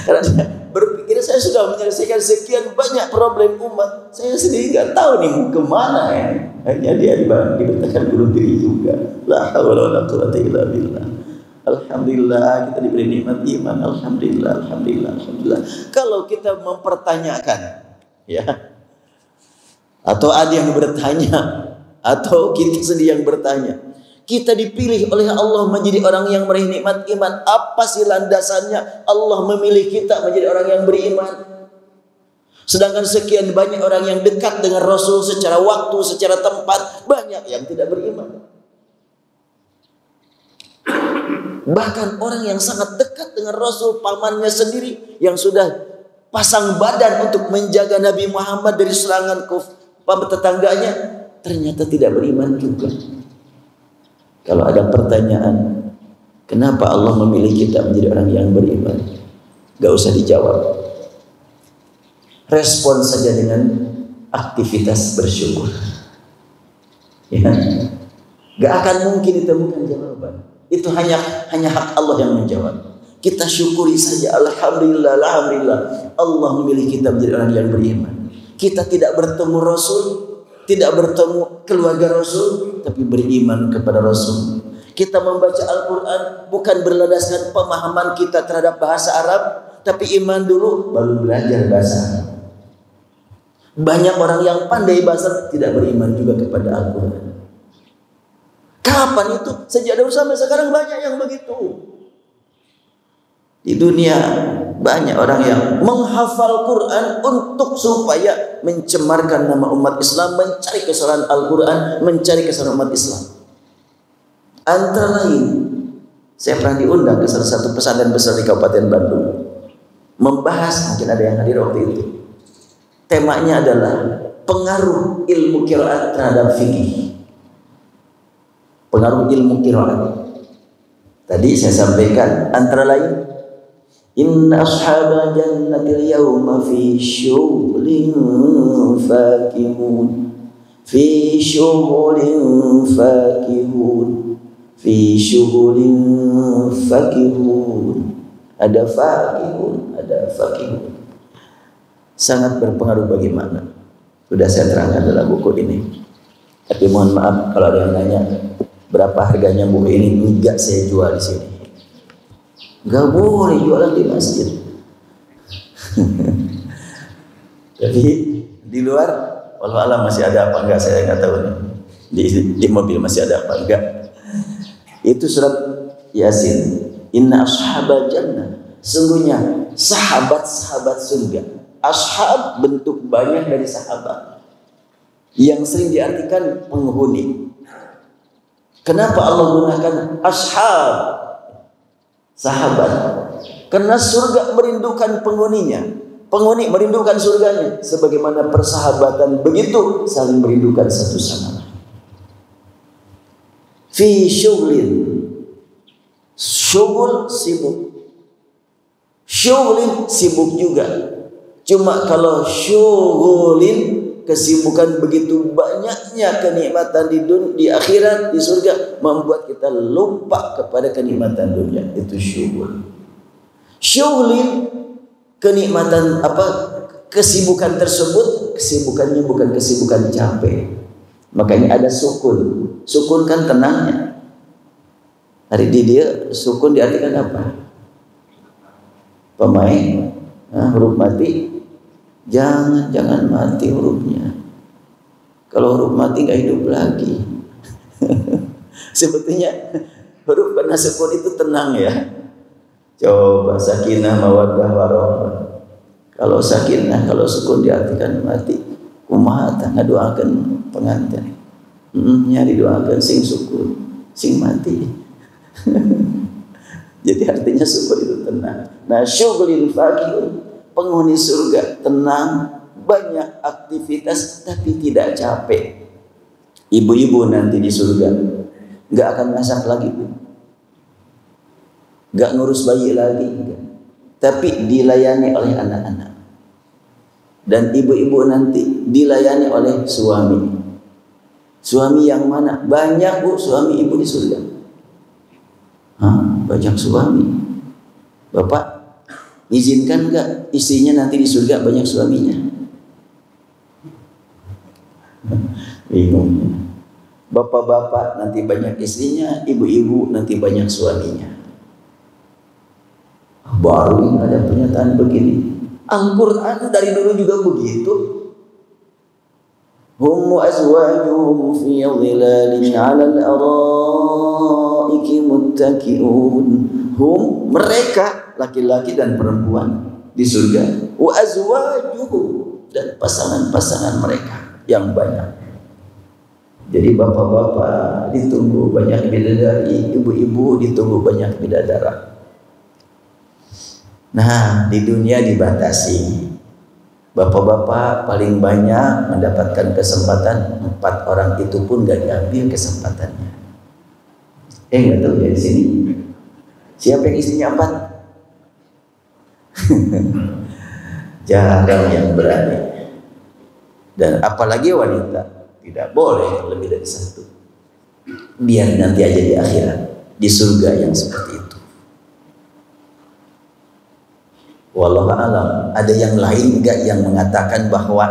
Karena dia berpikir saya sudah menyelesaikan sekian banyak problem umat, saya sendiri nggak tahu nih kemana ya. Hanya dia diberikan bunuh diri juga. La haula wala quwwata illa billah. Alhamdulillah kita diberi nikmat iman. Alhamdulillah, alhamdulillah, alhamdulillah. Kalau kita mempertanyakan, ya, atau ada yang bertanya, atau kita sendiri yang bertanya, kita dipilih oleh Allah menjadi orang yang meraih nikmat iman. Apa sih landasannya Allah memilih kita menjadi orang yang beriman? Sedangkan sekian banyak orang yang dekat dengan Rasul secara waktu, secara tempat, banyak yang tidak beriman. Bahkan orang yang sangat dekat dengan Rasul, pamannya sendiri yang sudah pasang badan untuk menjaga Nabi Muhammad dari serangan tetangganya, ternyata tidak beriman juga. Kalau ada pertanyaan, kenapa Allah memilih kita menjadi orang yang beriman? Gak usah dijawab. Respon saja dengan aktivitas bersyukur. Ya, gak akan mungkin ditemukan jawaban. Itu hanya hak Allah yang menjawab. Kita syukuri saja. Alhamdulillah, alhamdulillah. Allah memilih kita menjadi orang yang beriman. Kita tidak bertemu Rasul, tidak bertemu keluarga Rasul, tapi beriman kepada Rasul. Kita membaca Al-Quran bukan berlandaskan pemahaman kita terhadap bahasa Arab, tapi iman dulu baru belajar bahasa Arab. Banyak orang yang pandai bahasa tidak beriman juga kepada Al-Quran. Kapan itu? Sejak dahulu sampai sekarang banyak yang begitu. Di dunia banyak orang yang menghafal Quran untuk supaya mencemarkan nama umat Islam, mencari kesalahan Al-Quran, mencari kesalahan umat Islam. Antara lain, saya pernah diundang ke salah satu pesantren besar di Kabupaten Bandung, membahas, mungkin ada yang hadir waktu itu. Temanya adalah pengaruh ilmu qiraat terhadap fikih. Pengaruh ilmu qiraat. Tadi saya sampaikan antara lain, inna ashabal jannatil yawma fi syughlin fakihun, fi syughlin fakihun, fi syughlin fakihun. Ada fakihun, ada fakihun. Sangat berpengaruh bagaimana? Sudah saya terangkan dalam buku ini. Tapi mohon maaf kalau ada yang nanya berapa harganya buku ini, enggak saya jual di sini. Enggak boleh jualan di masjid. Jadi di luar, walau alam masih ada apa enggak saya nggak tahu nih. Di mobil masih ada apa enggak? Itu surat Yasin. Inna ashabal jannah. Sungguhnya sahabat-sahabat surga. Ashab bentuk banyak dari sahabat yang sering diartikan penghuni. Kenapa Allah gunakan ashab, sahabat? Karena surga merindukan penghuninya, penghuni merindukan surganya. Sebagaimana persahabatan begitu saling merindukan satu sama lain. Fi syughlin, syughul sibuk, syughlin sibuk juga. Cuma kalau syughulin kesibukan begitu banyaknya kenikmatan di akhirat, di surga, membuat kita lupa kepada kenikmatan dunia. Itu syughul. Syughlin, kenikmatan kesibukan tersebut, kesibukannya bukan kesibukan capek. Makanya ada sukun. Sukun kan tenangnya. Hari di dia sukun diartikan apa? Pemain, huruf mati. Jangan mati hurufnya. Kalau huruf mati nggak hidup lagi. Sebetulnya huruf karena sukun itu tenang ya. Coba sakinah, mawaddah, warahmah. Kalau sakinah, kalau sukun diartikan mati. Kumaha ngadoakeun pengantin. Nya didoakeun sing sukun, sing mati. Jadi artinya sukun itu tenang. Nah, syughlin fakir, penghuni surga tenang, banyak aktivitas tapi tidak capek. Ibu-ibu nanti di surga nggak akan masak lagi, Bu. Nggak ngurus bayi lagi, tapi dilayani oleh anak-anak. Dan ibu-ibu nanti dilayani oleh suami. Suami yang mana? Banyak, Bu, suami ibu di surga. Banyak suami. Bapak izinkan enggak istrinya nanti di surga banyak suaminya? Bingung. Bapak-bapak nanti banyak istrinya, ibu-ibu nanti banyak suaminya. Baru ada pernyataan begini. Al-Quran dari dulu juga begitu. Hum wa azwajuhum fi dhilalin 'alal araiki muttaqi'un. Hum, mereka, laki-laki dan perempuan di surga. Wa azwajuhum, dan pasangan-pasangan mereka yang banyak. Jadi bapak-bapak ditunggu banyak bidadari, ibu-ibu ditunggu banyak bidadara. Nah, di dunia dibatasi. Bapak-bapak paling banyak mendapatkan kesempatan, 4 orang itu pun gak diambil kesempatannya. Gak tahu ya di sini. Siapa yang istrinya 4? Jarang yang berani. Dan apalagi wanita, tidak boleh lebih dari 1. Biar nanti aja di akhirat, di surga yang seperti itu. Wallahu a'lam. Ada yang lain enggak yang mengatakan bahwa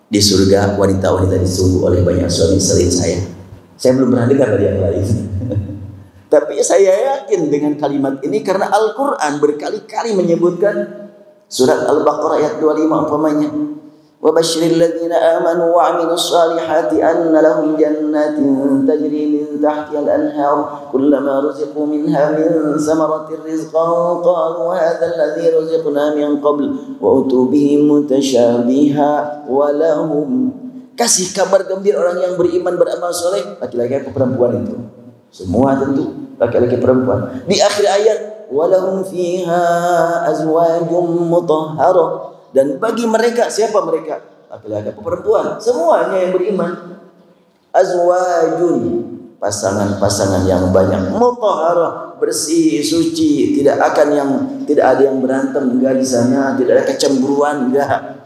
di surga wanita-wanita ditunggu oleh banyak suami selain saya? Saya belum pernah dengar dari yang lain. Tapi saya yakin dengan kalimat ini karena Al-Quran berkali-kali menyebutkan. Surat Al-Baqarah ayat 25 umpamanya. Wa basyiril ladzina amanu wa 'amilus solihati anna lahum jannatin tajri min tahtiha al-anhar kullama ruziqu minha min samaratir rizqan qalu hadha alladhi ruziqna min qabl wa utu bihi mutasyabiha wa lahum. Kasih kabar gembira orang yang beriman beramal soleh, laki-laki atau perempuan itu. Semua tentu laki-laki perempuan. Di akhir ayat walahum fiha azwajum mutahharah, dan bagi mereka, siapa mereka? Laki-laki atau perempuan? Semuanya yang beriman. Azwajun, pasangan-pasangan yang banyak, mutahharah, bersih, suci, tidak ada yang berantem, enggak di sana, tidak ada kecemburuan, enggak.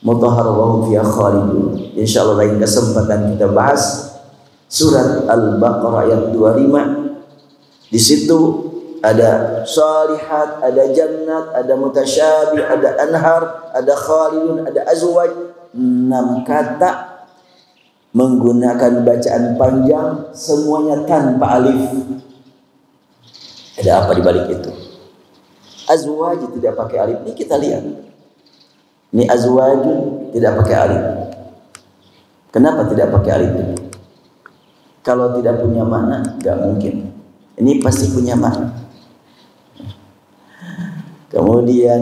Mutahharah wa hum fiha khalidun. Insyaallah lain kesempatan kita bahas surat Al-Baqarah ayat 25. Di situ ada salihat, ada jannat, ada mutasyabih, ada anhar, ada khalidun, ada azwaj. 6 kata menggunakan bacaan panjang, semuanya tanpa alif. Ada apa di balik itu? Azwaj tidak pakai alif. Ini kita lihat. Ini azwajun tidak pakai alif. Kenapa tidak pakai alif? Kalau tidak punya makna, nggak mungkin. Ini pasti punya makna. Kemudian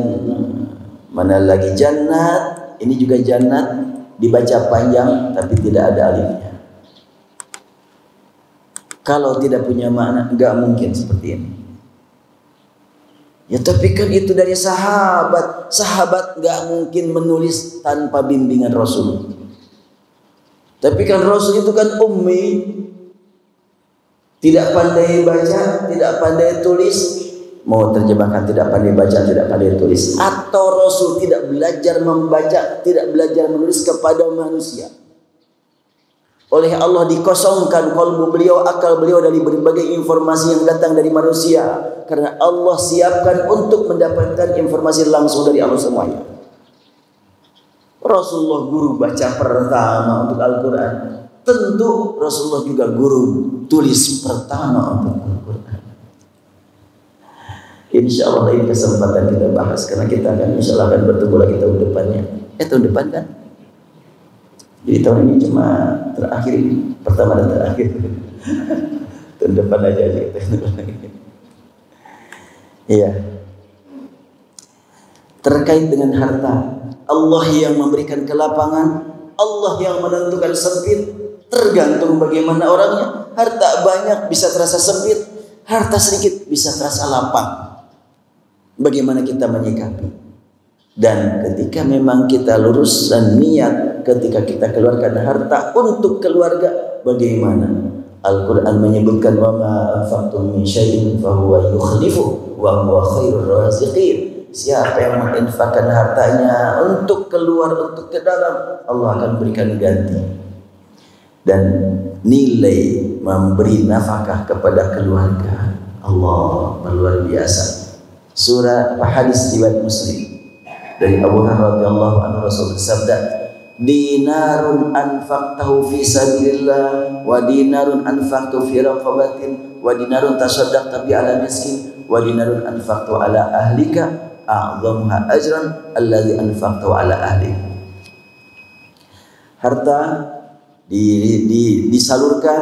mana lagi jannat, ini juga jannat dibaca panjang tapi tidak ada alifnya. Kalau tidak punya makna enggak mungkin seperti ini. Ya tapi kan itu dari sahabat. Sahabat enggak mungkin menulis tanpa bimbingan Rasul. Tapi kan Rasul itu kan ummi, tidak pandai baca, tidak pandai tulis. mau terjemahkan tidak pandai baca, tidak pandai tulis, atau Rasul tidak belajar membaca, tidak belajar menulis kepada manusia. Oleh Allah dikosongkan qalbu beliau, akal beliau dari berbagai informasi yang datang dari manusia, karena Allah siapkan untuk mendapatkan informasi langsung dari Allah semuanya. Rasulullah guru baca pertama untuk Al-Quran, tentu Rasulullah juga guru tulis pertama untuk Al-Quran. Insya Allah lain kesempatan kita bahas, karena kita akan insya Allah akan bertemu lagi tahun depannya. Tahun depan kan? Jadi tahun ini cuma terakhir, pertama dan terakhir. Tahun depan aja kita. Iya. Terkait dengan harta, Allah yang memberikan kelapangan, Allah yang menentukan sempit, tergantung bagaimana orangnya. Harta banyak bisa terasa sempit, harta sedikit bisa terasa lapang. Bagaimana kita menyikapi? Dan ketika memang kita lurus dan niat ketika kita keluarkan harta untuk keluarga, bagaimana? Al-Quran menyebutkan wa ma anfaqtum min syai'in fa huwa yukhlifu wa huwa khairur raziqin. Siapa yang menginfakkan hartanya untuk keluar, untuk ke dalam, Allah akan berikan ganti. Dan nilai memberi nafkah kepada keluarga Allah luar biasa. Surah hadis riwayat Muslim dari Abu Hurairah radhiyallahu anhu, Rasul bersabda, dinarun anfaqtahu fi sabilillah wa dinarun anfaqtu fi raqabatin wa dinarun tasaddaqta bi ala miskin wa dinarun anfaqtu ala ahlika a'dhamuha ajran alladhi anfaqtu ala ahli. Harta disalurkan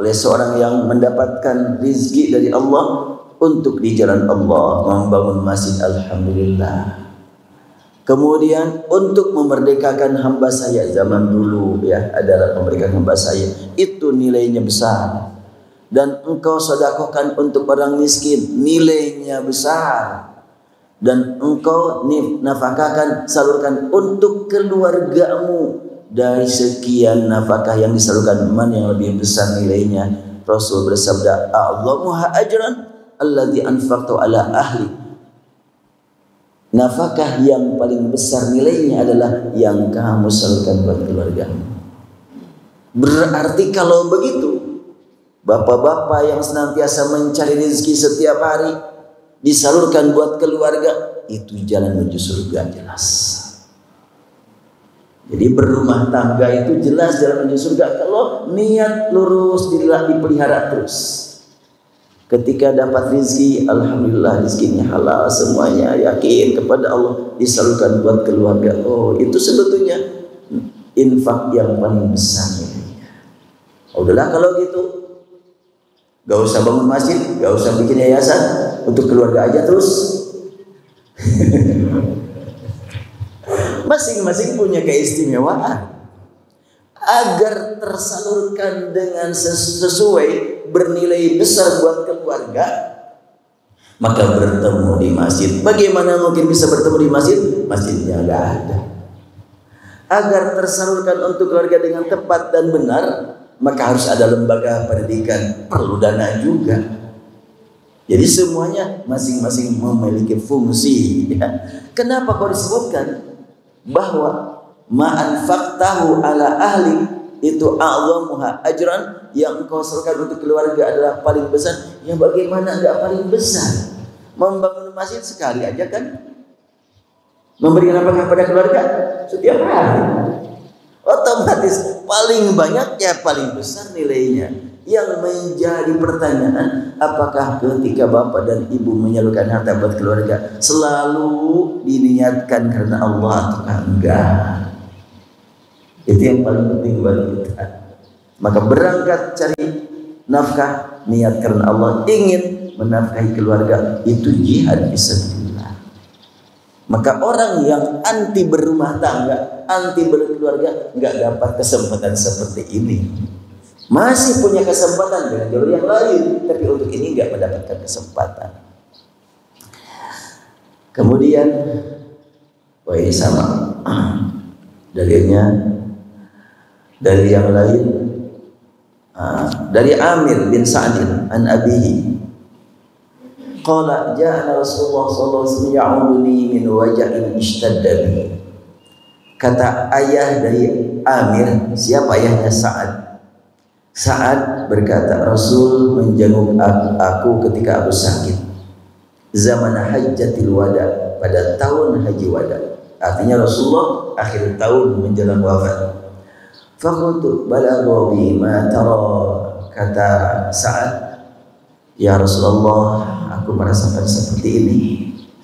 oleh seorang yang mendapatkan rizki dari Allah untuk di jalan Allah, membangun masjid, alhamdulillah. Kemudian untuk memerdekakan hamba saya, zaman dulu ya adalah memerdekakan hamba saya, itu nilainya besar. Dan engkau sedekahkan untuk orang miskin, nilainya besar. Dan engkau nafkahkan, salurkan untuk keluargamu, dari sekian nafkah yang disalurkan, mana yang lebih besar nilainya? Rasul bersabda, a'dhamuha ajran alladzi anfaqtu ala ahli. Nafkah yang paling besar nilainya adalah yang kamu salurkan buat keluargamu. Berarti kalau begitu, bapak-bapak yang senantiasa mencari rezeki setiap hari disalurkan buat keluarga, itu jalan menuju surga jelas. Jadi berumah tangga itu jelas jalan menuju surga kalau niat lurus, dipelihara terus. Ketika dapat rezeki, alhamdulillah rezekinya halal semuanya, yakin kepada Allah, disalurkan buat keluarga. Oh, itu sebetulnya infak yang paling besar. Udahlah kalau gitu, gak usah bangun masjid, gak usah bikin yayasan, untuk keluarga aja terus. Masing-masing punya keistimewaan. Agar tersalurkan dengan sesuai, bernilai besar buat keluarga, maka bertemu di masjid. Bagaimana mungkin bisa bertemu di masjid? Masjidnya nggak ada. Agar tersalurkan untuk keluarga dengan tepat dan benar, maka harus ada lembaga pendidikan, perlu dana juga. Jadi semuanya masing-masing memiliki fungsi. Kenapa kau disebutkan bahwa ma'anfaqtahu ala ahli itu a'dhamuha ajran, yang engkau salurkan untuk keluarga adalah paling besar? Ya bagaimana enggak paling besar? Membangun masjid sekali aja kan, memberi nafkah pada keluarga setiap hari, otomatis paling banyak ya paling besar nilainya. Yang menjadi pertanyaan, apakah ketika bapak dan ibu menyalurkan harta buat keluarga selalu diniatkan karena Allah atau enggak? Itu yang paling penting buat kita. Maka berangkat cari nafkah, niat karena Allah, ingin menafkahi keluarga, itu jihad fisabilillah. Maka orang yang anti berumah tangga, anti berkeluarga, nggak dapat kesempatan seperti ini. Masih punya kesempatan dengan jalur yang lain, tapi untuk ini nggak mendapatkan kesempatan. Kemudian, wah ini sama dalilnya. Dari yang lain, dari Amir bin Sa'din an abihi Qala ja'ana Rasulullah sallallahu alaihi wasallam ya'uduni min waja'in ishtadda bi. Kata ayah dari Amir, siapa ayahnya? Sa'ad. Sa'ad berkata, Rasul menjenguk aku ketika aku sakit. Zaman hajjatil wada, pada tahun haji wada. Artinya Rasulullah akhir tahun menjelang wafat. Faqultu balagha bi ma tara. Kata Sa'ad, ya Rasulullah, aku merasakan seperti ini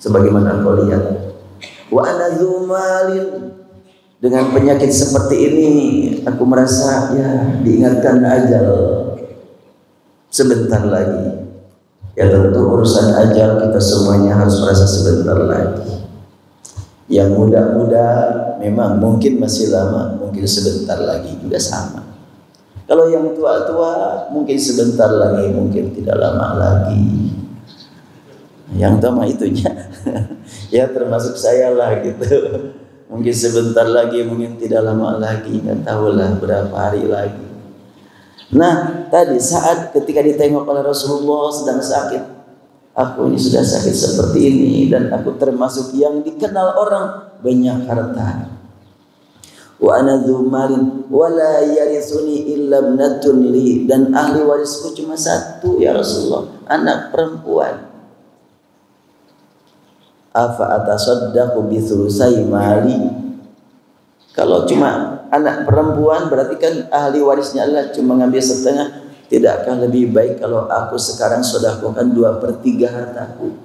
sebagaimana engkau lihat. Wa ana dzumalin, dengan penyakit seperti ini aku merasa ya diingatkan ajal sebentar lagi. Ya tentu urusan ajal kita semuanya harus merasa sebentar lagi. Yang muda-muda memang mungkin masih lama, mungkin sebentar lagi juga sama. Kalau yang tua-tua mungkin sebentar lagi, mungkin tidak lama lagi. Yang tua itunya ya termasuk saya lah gitu. Mungkin sebentar lagi, mungkin tidak lama lagi, nggak tahu lah berapa hari lagi. Nah tadi saat ketika ditengok oleh Rasulullah sedang sakit, aku ini sudah sakit seperti ini dan aku termasuk yang dikenal orang banyak harta. Wa ana dzumalin wa la yarithuni illa ibnatun li, dan ahli warisku cuma satu ya Rasulullah, anak perempuan. Afa atasaddaqu bi thulusai mali. Kalau cuma anak perempuan berarti kan ahli warisnya Allah cuma ngambil setengah. Tidakkah lebih baik kalau aku sekarang sedekahkan 2/3 hartaku?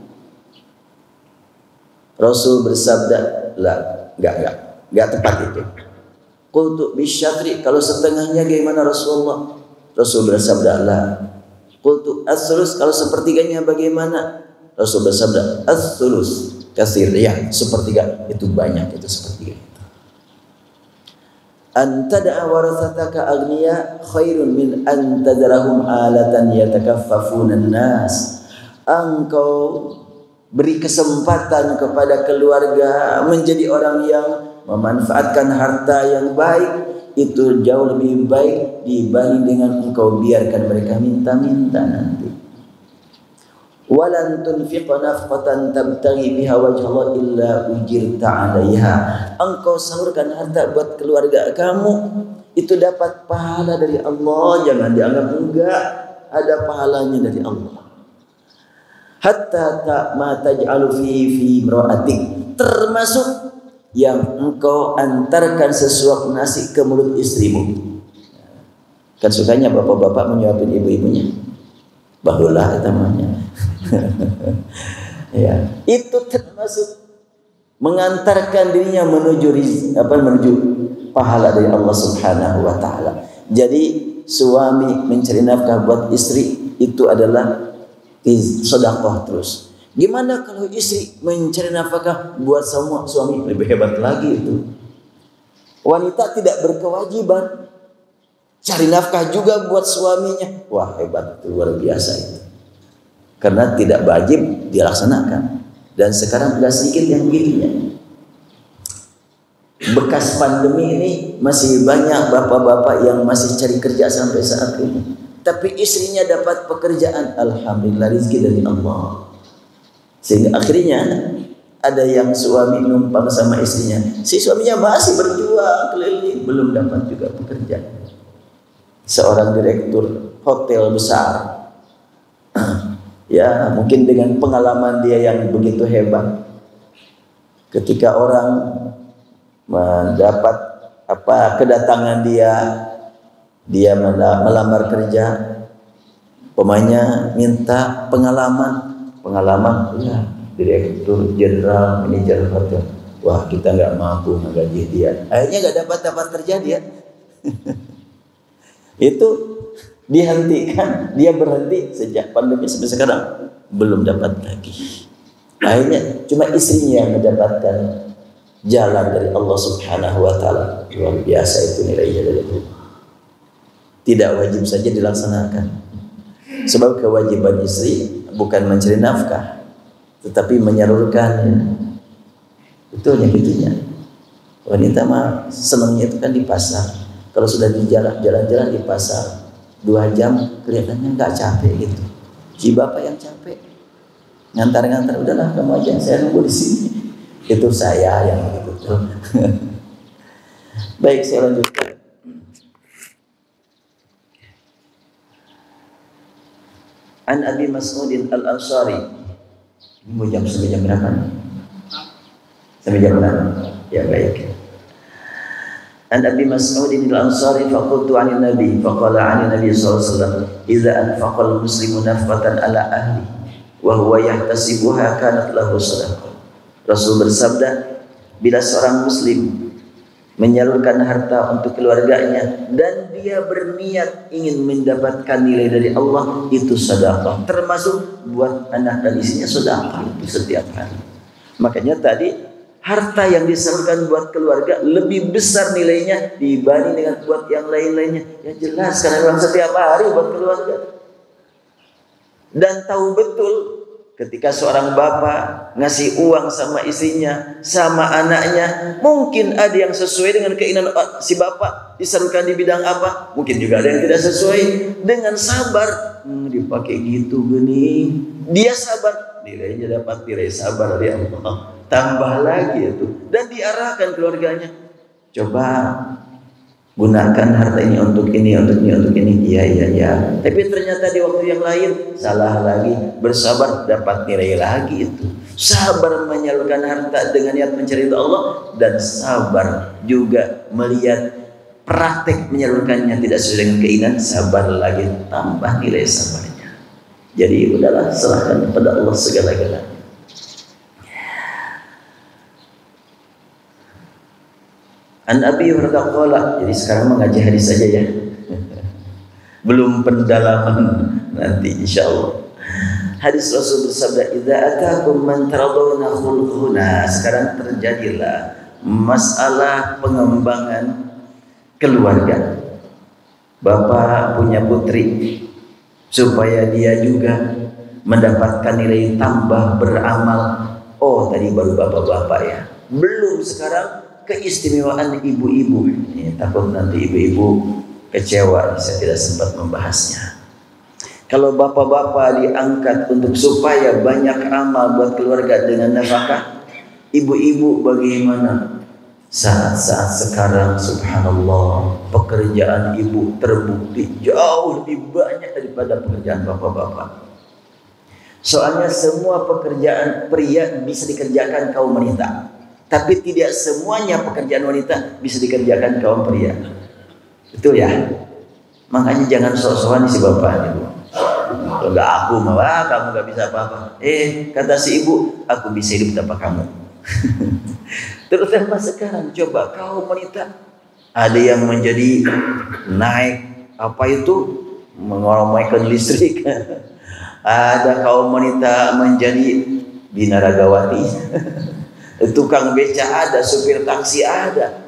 Rasul bersabda, "La, enggak tepat itu." Qultu bisyatri, kalau setengahnya bagaimana Rasulullah? Rasul bersabda, "La." Qultu as-sulus, kalau sepertiganya bagaimana? Rasul bersabda, as-sulus katsir, ya sepertiga itu banyak, itu sepertiga. Antada'a warasataka agniya khairun min antadarahum alatan yatakaffafuna an-nas. Engkau beri kesempatan kepada keluarga menjadi orang yang memanfaatkan harta yang baik, itu jauh lebih baik dibanding dengan engkau biarkan mereka minta-minta nanti. Walan tunfiqa nafqatan tabtaghi biha wajhallah illa ujirta 'alaiha. Engkau salurkan harta buat keluarga kamu, itu dapat pahala dari Allah, jangan dianggap enggak, ada pahalanya dari Allah. Hatta ta ma taj'alu fi imra'atik, termasuk yang engkau antarkan sesuap nasi ke mulut istrimu. Kan sukanya bapak-bapak menyuapin ibu-ibunya. Bahulah namanya. Ya, itu termasuk mengantarkan dirinya menuju menuju pahala dari Allah Subhanahu wa taala. Jadi suami mencari nafkah buat istri itu adalah sedekah terus. Gimana kalau istri mencari nafkah buat suami, lebih hebat lagi itu. Wanita tidak berkewajiban cari nafkah juga buat suaminya. Wah, hebat, luar biasa itu. Karena tidak wajib dilaksanakan. Dan sekarang tidak sedikit yang begitunya. Bekas pandemi ini masih banyak bapak-bapak yang masih cari kerja sampai saat ini. Tapi istrinya dapat pekerjaan, alhamdulillah, rezeki dari Allah. Sehingga akhirnya ada yang suami numpang sama istrinya, si suaminya masih berjuang keliling, belum dapat juga pekerjaan. Seorang direktur hotel besar, ya mungkin dengan pengalaman dia yang begitu hebat, ketika orang mendapat kedatangan dia melamar kerja, pemainnya minta pengalaman ya, direktur jenderal manajer hotel. Wah, kita nggak mampu menggaji dia, akhirnya nggak dapat kerja dia. Itu dihentikan, dia berhenti sejak pandemi sampai sekarang belum dapat lagi. Akhirnya cuma istrinya yang mendapatkan jalan dari Allah Subhanahu wa taala. Luar biasa itu nilainya dari Allah. Tidak wajib saja dilaksanakan. Sebab kewajiban istri bukan mencari nafkah, tetapi menyalurkannya. Itu hanya gitunya. Wanita mah senangnya itu kan di pasar. Kalau sudah di jalan-jalan di pasar 2 jam kelihatannya nggak capek gitu. Si bapak yang capek. ngantar-ngantar, udahlah kamu aja, saya nunggu di sini. Itu saya yang begitu. Baik, saya lanjutkan. An Abi Mas'udin Al-Ansari. Ini mau sampai jam berapa nih? Sampai jam 6. Ya baik. An Abi Mas'udin Al-Ansari faqultu 'anil Nabi faqala 'anil Nabi sallallahu alaihi wasallam idza anfaqa al-muslimu nafqatan ala ahli wa huwa yahtasibuha kanat lahu sadaqah. Rasul bersabda, bila seorang muslim menyalurkan harta untuk keluarganya dan dia berniat ingin mendapatkan nilai dari Allah, itu sedekah, termasuk buat anak dan istrinya sedekah itu setiap hari. Makanya tadi harta yang disalurkan buat keluarga lebih besar nilainya dibanding dengan buat yang lain-lainnya. Ya jelas, karena memang setiap hari buat keluarga. Dan tahu betul ketika seorang bapak ngasih uang sama istrinya, sama anaknya, mungkin ada yang sesuai dengan keinginan si bapak, disalurkan di bidang apa, mungkin juga ada yang tidak sesuai. Dengan sabar, dipakai gitu gini, dia sabar, nilainya dapat nilai sabar dari Allah, tambah lagi itu, dan diarahkan keluarganya, coba gunakan harta ini untuk ini, untuk ini, untuk ini. Iya. Tapi ternyata di waktu yang lain salah lagi. Bersabar dapat nilai lagi itu. Sabar menyalurkan harta dengan niat mencari ridha Allah, dan sabar juga melihat praktek menyalurkannya tidak sesuai dengan keinginan, sabar lagi tambah nilai sabarnya. Jadi udahlah, serahkan kepada Allah segala-galanya. An Abi Hurairah qala, jadi sekarang mengaji hadis saja ya. Belum pendalaman nanti insyaallah. Hadis Rasul bersabda, "Idza atakum man taradawna khuluquhu." Nah, sekarang terjadilah masalah pengembangan keluarga. Bapak punya putri supaya dia juga mendapatkan nilai tambah beramal. Oh, tadi baru bapak-bapak ya. Belum sekarang keistimewaan ibu-ibu. Takut nanti ibu-ibu kecewa, saya tidak sempat membahasnya. Kalau bapak-bapak diangkat untuk supaya banyak amal buat keluarga dengan nafkah, ibu-ibu bagaimana? Saat-saat sekarang subhanallah, pekerjaan ibu terbukti jauh lebih banyak daripada pekerjaan bapak-bapak. Soalnya semua pekerjaan pria bisa dikerjakan kaum wanita, tapi tidak semuanya pekerjaan wanita bisa dikerjakan kaum pria. Betul ya? Makanya jangan sok-sokan si bapak itu. Kalau enggak aku malah kamu enggak bisa apa-apa. Kata si ibu, aku bisa hidup tanpa kamu. Terutama sekarang, coba kaum wanita ada yang menjadi naik apa itu mengolah listrik. Ada kaum wanita menjadi binaragawati. Tukang beca ada, supir taksi ada.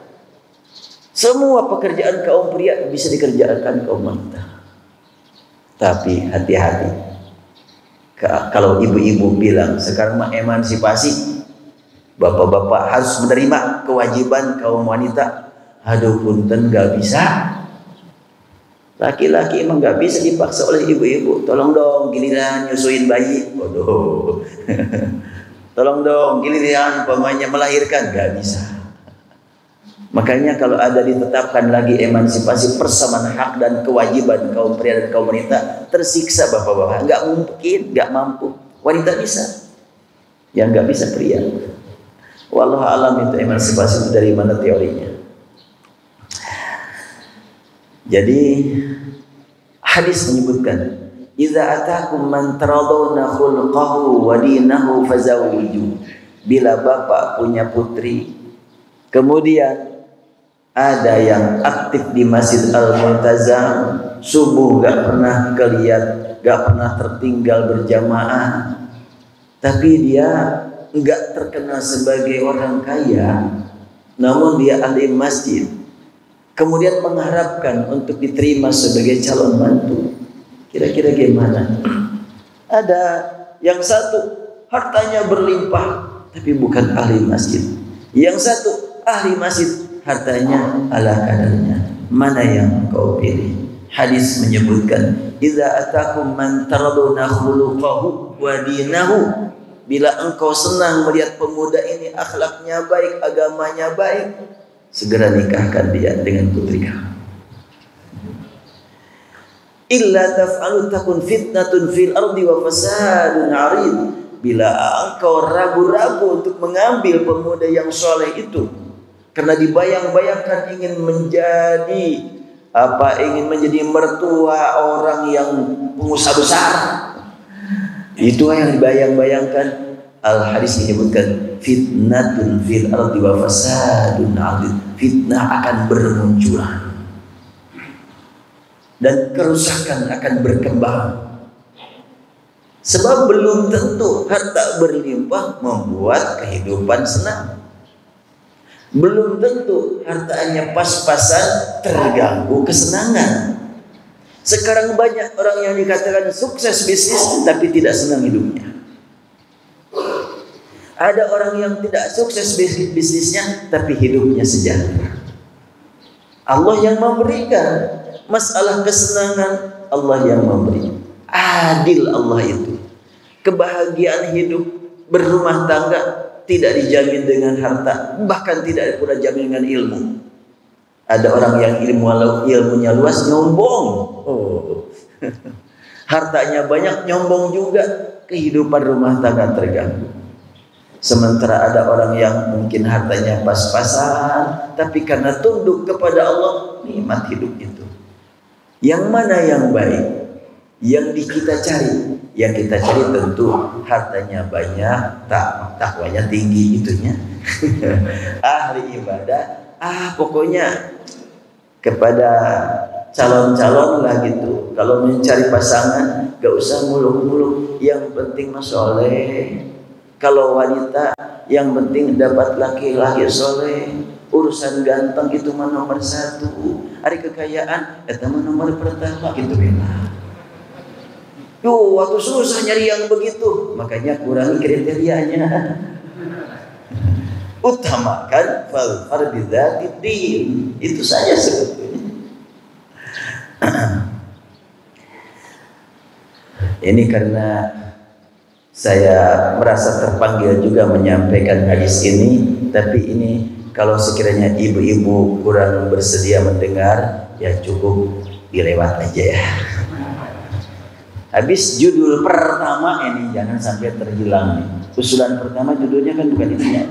Semua pekerjaan kaum pria bisa dikerjakan kaum wanita. Tapi hati-hati, kalau ibu-ibu bilang sekarang mah emansipasi, bapak-bapak harus menerima kewajiban kaum wanita. Aduh punten, gak bisa. Laki-laki emang gak bisa dipaksa oleh ibu-ibu. Tolong dong giliran nyusuin bayi. Waduh. Tolong dong giliran umpamanya melahirkan, gak bisa. Makanya kalau ada ditetapkan lagi emansipasi, persamaan hak dan kewajiban kaum pria dan kaum wanita, tersiksa bapak-bapak. Gak mungkin, gak mampu. Wanita bisa, yang gak bisa pria. Wallahu alam itu emansipasi itu dari mana teorinya. Jadi hadis menyebutkan, "Idza atakum man taradawna khulqahu wa dinahu fazawwiju." Bila bapak punya putri, kemudian ada yang aktif di Masjid Al-Multazam, subuh gak pernah keliat, gak pernah tertinggal berjamaah, tapi dia gak terkenal sebagai orang kaya, namun dia ahli masjid, kemudian mengharapkan untuk diterima sebagai calon mantu. Kira-kira gimana? Ada yang satu hartanya berlimpah tapi bukan ahli masjid, yang satu ahli masjid hartanya ala kadarnya. Mana yang kau pilih? Hadis menyebutkan, "Idza atakum man taraduna khuluquhu wa dinahu." Bila engkau senang melihat pemuda ini akhlaknya baik, agamanya baik, segera nikahkan dia dengan putri kamu. Illa taf'alu takun fitnatun fil ardi wa fasadun 'arid. Bila engkau ragu-ragu untuk mengambil pemuda yang soleh itu karena dibayang-bayangkan ingin menjadi mertua orang yang pengusaha besar, itu yang dibayang-bayangkan. Al-hadis menyebutkan fitnatun fil ardi wa fasadun 'arid. Fitnah akan bermunculan dan kerusakan akan berkembang. Sebab belum tentu harta berlimpah membuat kehidupan senang. Belum tentu hartanya pas-pasan terganggu kesenangan. Sekarang banyak orang yang dikatakan sukses bisnis tapi tidak senang hidupnya. Ada orang yang tidak sukses bisnisnya tapi hidupnya sejahtera. Allah yang memberikan. Masalah kesenangan Allah yang memberi. Adil Allah itu. Kebahagiaan hidup berumah tangga tidak dijamin dengan harta, bahkan tidak pula dijamin dengan ilmu. Ada orang yang ilmunya luas nyombong. Hartanya banyak nyombong juga, kehidupan rumah tangga terganggu. Sementara ada orang yang mungkin hartanya pas-pasan, tapi karena tunduk kepada Allah, nikmat hidup itu. Yang mana yang baik? Yang kita cari. Yang kita cari tentu hartanya banyak, takwanya tinggi itunya. Ahli ibadah, pokoknya kepada calon-calon lah gitu. Kalau mencari pasangan, gak usah muluk-muluk. Yang penting mah soleh. Kalau wanita, yang penting dapat laki-laki soleh. Urusan ganteng itu mah nomor satu. Hari kekayaan itu mah nomor pertama gitu bela. Waktu susah nyari yang begitu, makanya kurangi kriterianya. Utamakan fal bidzati din. Itu saja sebetulnya. Ini karena saya merasa terpanggil juga menyampaikan hadis ini, tapi ini kalau sekiranya ibu-ibu kurang bersedia mendengar, ya cukup dilewat aja ya. Habis judul pertama ini jangan sampai terhilang nih. Usulan pertama judulnya kan bukan ini ya.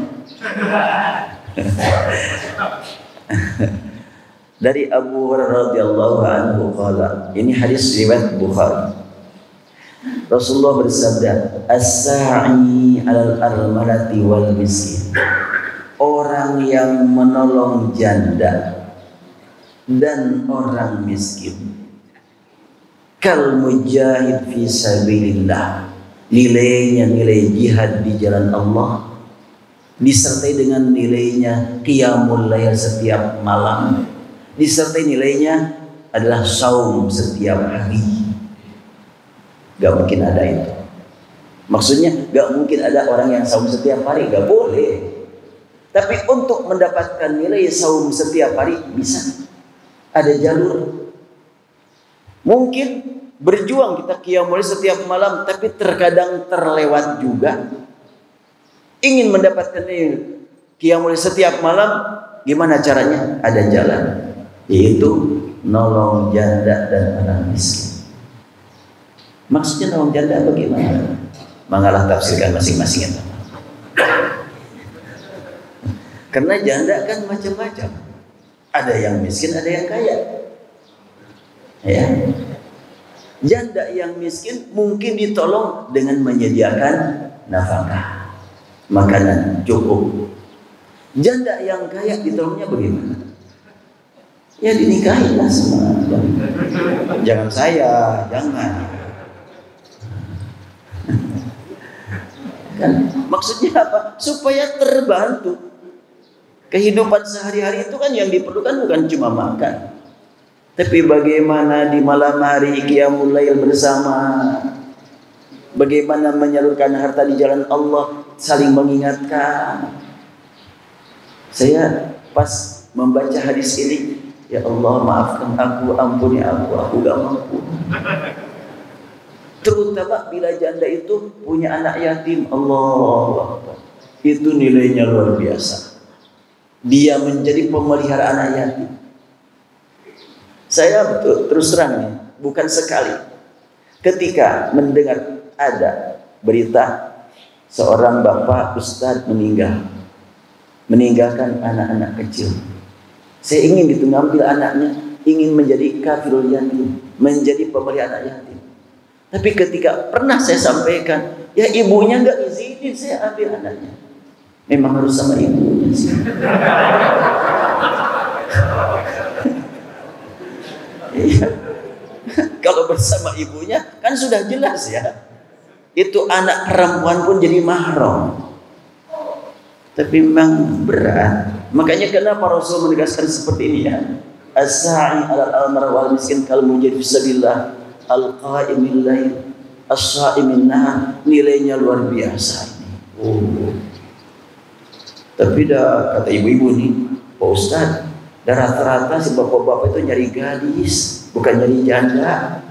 Dari Abu Hurairah radhiyallahu anhu qala, ini hadis riwayat Bukhari. Rasulullah bersabda, "As-sa'i 'alal armalati wal miskin." Orang yang menolong janda dan orang miskin, kal mujahid fi sabilillah, nilainya nilai jihad di jalan Allah, disertai dengan nilainya qiyamul lail setiap malam, disertai nilainya adalah saum setiap hari. Gak mungkin ada itu. Maksudnya gak mungkin ada orang yang saum setiap hari, gak boleh. Tapi untuk mendapatkan nilai saum setiap hari bisa. Ada jalur. Mungkin berjuang kita qiyamul setiap malam, tapi terkadang terlewat juga. Ingin mendapatkan qiyamul setiap malam, gimana caranya? Ada jalan, yaitu nolong janda dan orang miskin. Maksudnya nolong janda bagaimana? Mengalah tafsirkan masing-masing. Karena janda kan macam-macam. Ada yang miskin, ada yang kaya. Ya. Janda yang miskin mungkin ditolong dengan menyediakan nafkah, makanan cukup. Janda yang kaya ditolongnya bagaimana? Ya dinikahilah semua. Jangan saya, jangan. Kan maksudnya apa? Supaya terbantu. Kehidupan sehari-hari itu kan yang diperlukan bukan cuma makan, tapi bagaimana di malam hari qiyamul lail bersama, bagaimana menyalurkan harta di jalan Allah, saling mengingatkan. Saya pas membaca hadis ini Ya Allah, maafkan aku, ampuni aku gak mampu. Terutama bila janda itu punya anak yatim, Allah, itu nilainya luar biasa. Dia menjadi pemelihara anak yatim. Saya betul terus terang, bukan sekali, ketika mendengar ada berita seorang bapak ustadz meninggalkan anak-anak kecil. Saya ingin gitu ngambil anaknya, ingin menjadi kafirul yatim, menjadi pemelihara anak yatim. Tapi ketika pernah saya sampaikan, ya ibunya nggak izinin saya ambil anaknya. Memang harus sama ibunya sih. Iya. Kalau bersama ibunya kan sudah jelas ya. Itu anak perempuan pun jadi mahram. Tapi memang berat. Makanya kenapa Rasul menegaskan seperti ini ya? As-sa'i 'alal amr wal miskin kal mujahid fisabilillah, al-qa'imil lail, as-sha'imin nahar. Nilainya luar biasa ini. Tapi dah kata ibu-ibu nih, Pak Ustadz, dah rata-rata si bapak-bapak itu nyari gadis, bukan nyari janda.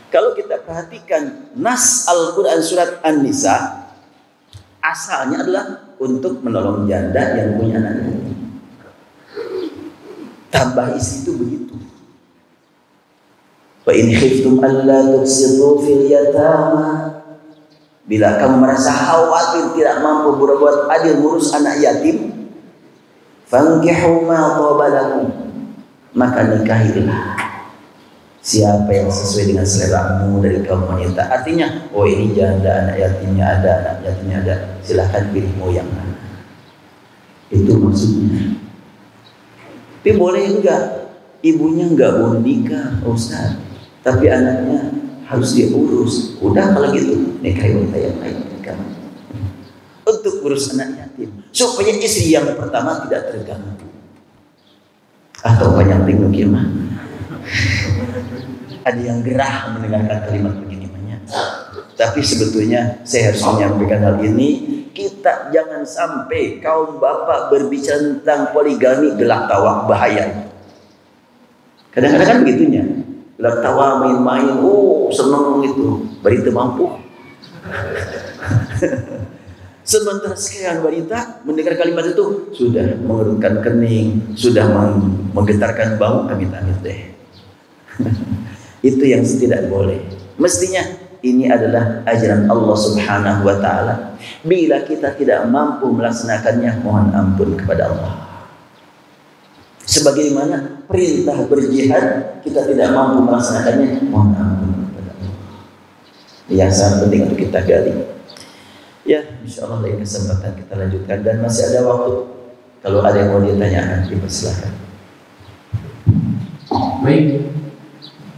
Kalau kita perhatikan nas Al-Quran surat An-Nisa, asalnya adalah untuk menolong janda yang punya anak yatim. Tambah isi itu begitu. Fa in khiftum alla tuqsitu fil yatama, bila kamu merasa khawatir tidak mampu berbuat adil ngurus anak yatim, fankihu ma taba lakum, maka nikahilah siapa yang sesuai dengan seleramu dari kaum wanita. Artinya, oh ini janda, anak yatimnya ada, anak yatimnya ada, silahkan pilihmu yang mana. Itu maksudnya. Tapi boleh enggak? Ibunya enggak boleh nikah, Ustaz. Tapi anaknya harus diurus. Udah kalau gitu, nikahi wanita yang lain. Untuk urus anak yatim, supaya istri yang pertama tidak terganggu. Atau banyak bingung gimana? Ada yang gerah mendengarkan kalimat begini banyak. Tapi sebetulnya saya harus menyampaikan hal ini. Kita jangan sampai kaum bapak berbicara tentang poligami gelak tawa, bahaya. Kadang-kadang kan begitunya, gelak tawa main-main, seneng itu, berita mampu. Sementara sekian wanita mendengar kalimat itu sudah mengerutkan kening, sudah menggetarkan bau, amit-amit deh. Itu yang tidak boleh. Mestinya ini adalah ajaran Allah Subhanahu wa taala. Bila kita tidak mampu melaksanakannya, mohon ampun kepada Allah. Sebagaimana perintah berjihad, kita tidak mampu melaksanakannya, mohon ampun kepada Allah. Yang sangat penting untuk kita gali. Ya, insyaallah lain kesempatan kita lanjutkan dan masih ada waktu. Kalau ada yang mau ditanyakan, dipersilakan. Baik.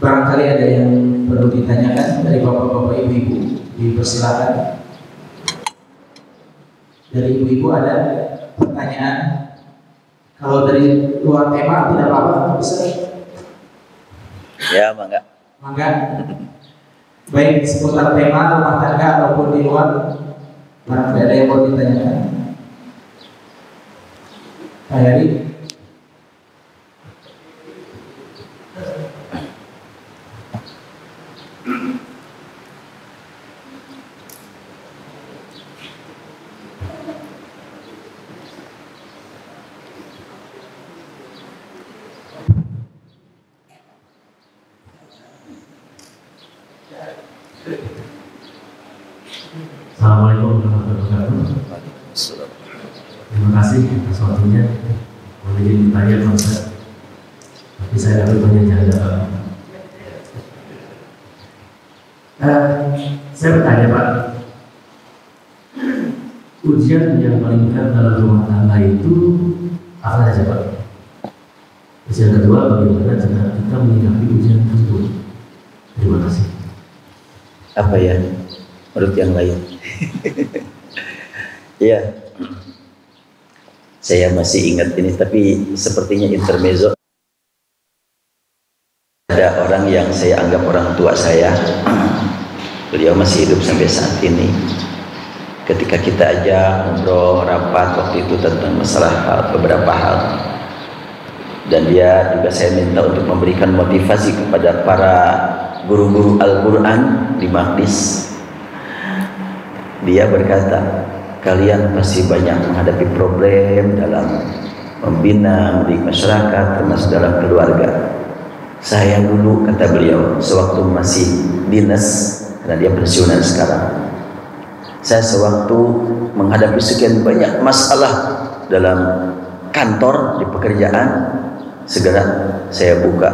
Barangkali ada yang perlu ditanyakan dari bapak-bapak ibu-ibu, dipersilakan. Dari ibu-ibu ada pertanyaan? Kalau dari luar tema tidak apa-apa, bisa? Ya, mangga. Mangga. Baik, seputar tema rumah tangga ataupun di luar, barangkali ada yang perlu ditanyakan. Pak Yari. Assalamualaikum warahmatullahi wabarakatuh. Terima kasih atas waktunya. Boleh ditanya Pak Ustaz, tapi saya akan bertanya. Saya bertanya Pak, ujian yang paling berat dalam rumah tangga itu apa saja Pak? Terus yang kedua, bagaimana cara kita menyikapi ujian tersebut? Terima kasih. Apa ya? Menurut yang lain. Ya, saya masih ingat ini, tapi sepertinya intermezzo. Ada orang yang saya anggap orang tua saya, beliau masih hidup sampai saat ini. Ketika kita ajak ngobrol rapat waktu itu tentang masalah beberapa hal, Dan dia juga saya minta untuk memberikan motivasi kepada para guru-guru Al-Quran di Maqdis. Dia berkata, kalian pasti banyak menghadapi problem dalam membina, mendidik masyarakat, termasuk dalam keluarga. Saya dulu, kata beliau, sewaktu masih dinas, karena dia pensiunan sekarang, saya sewaktu menghadapi sekian banyak masalah dalam kantor, di pekerjaan, segera saya buka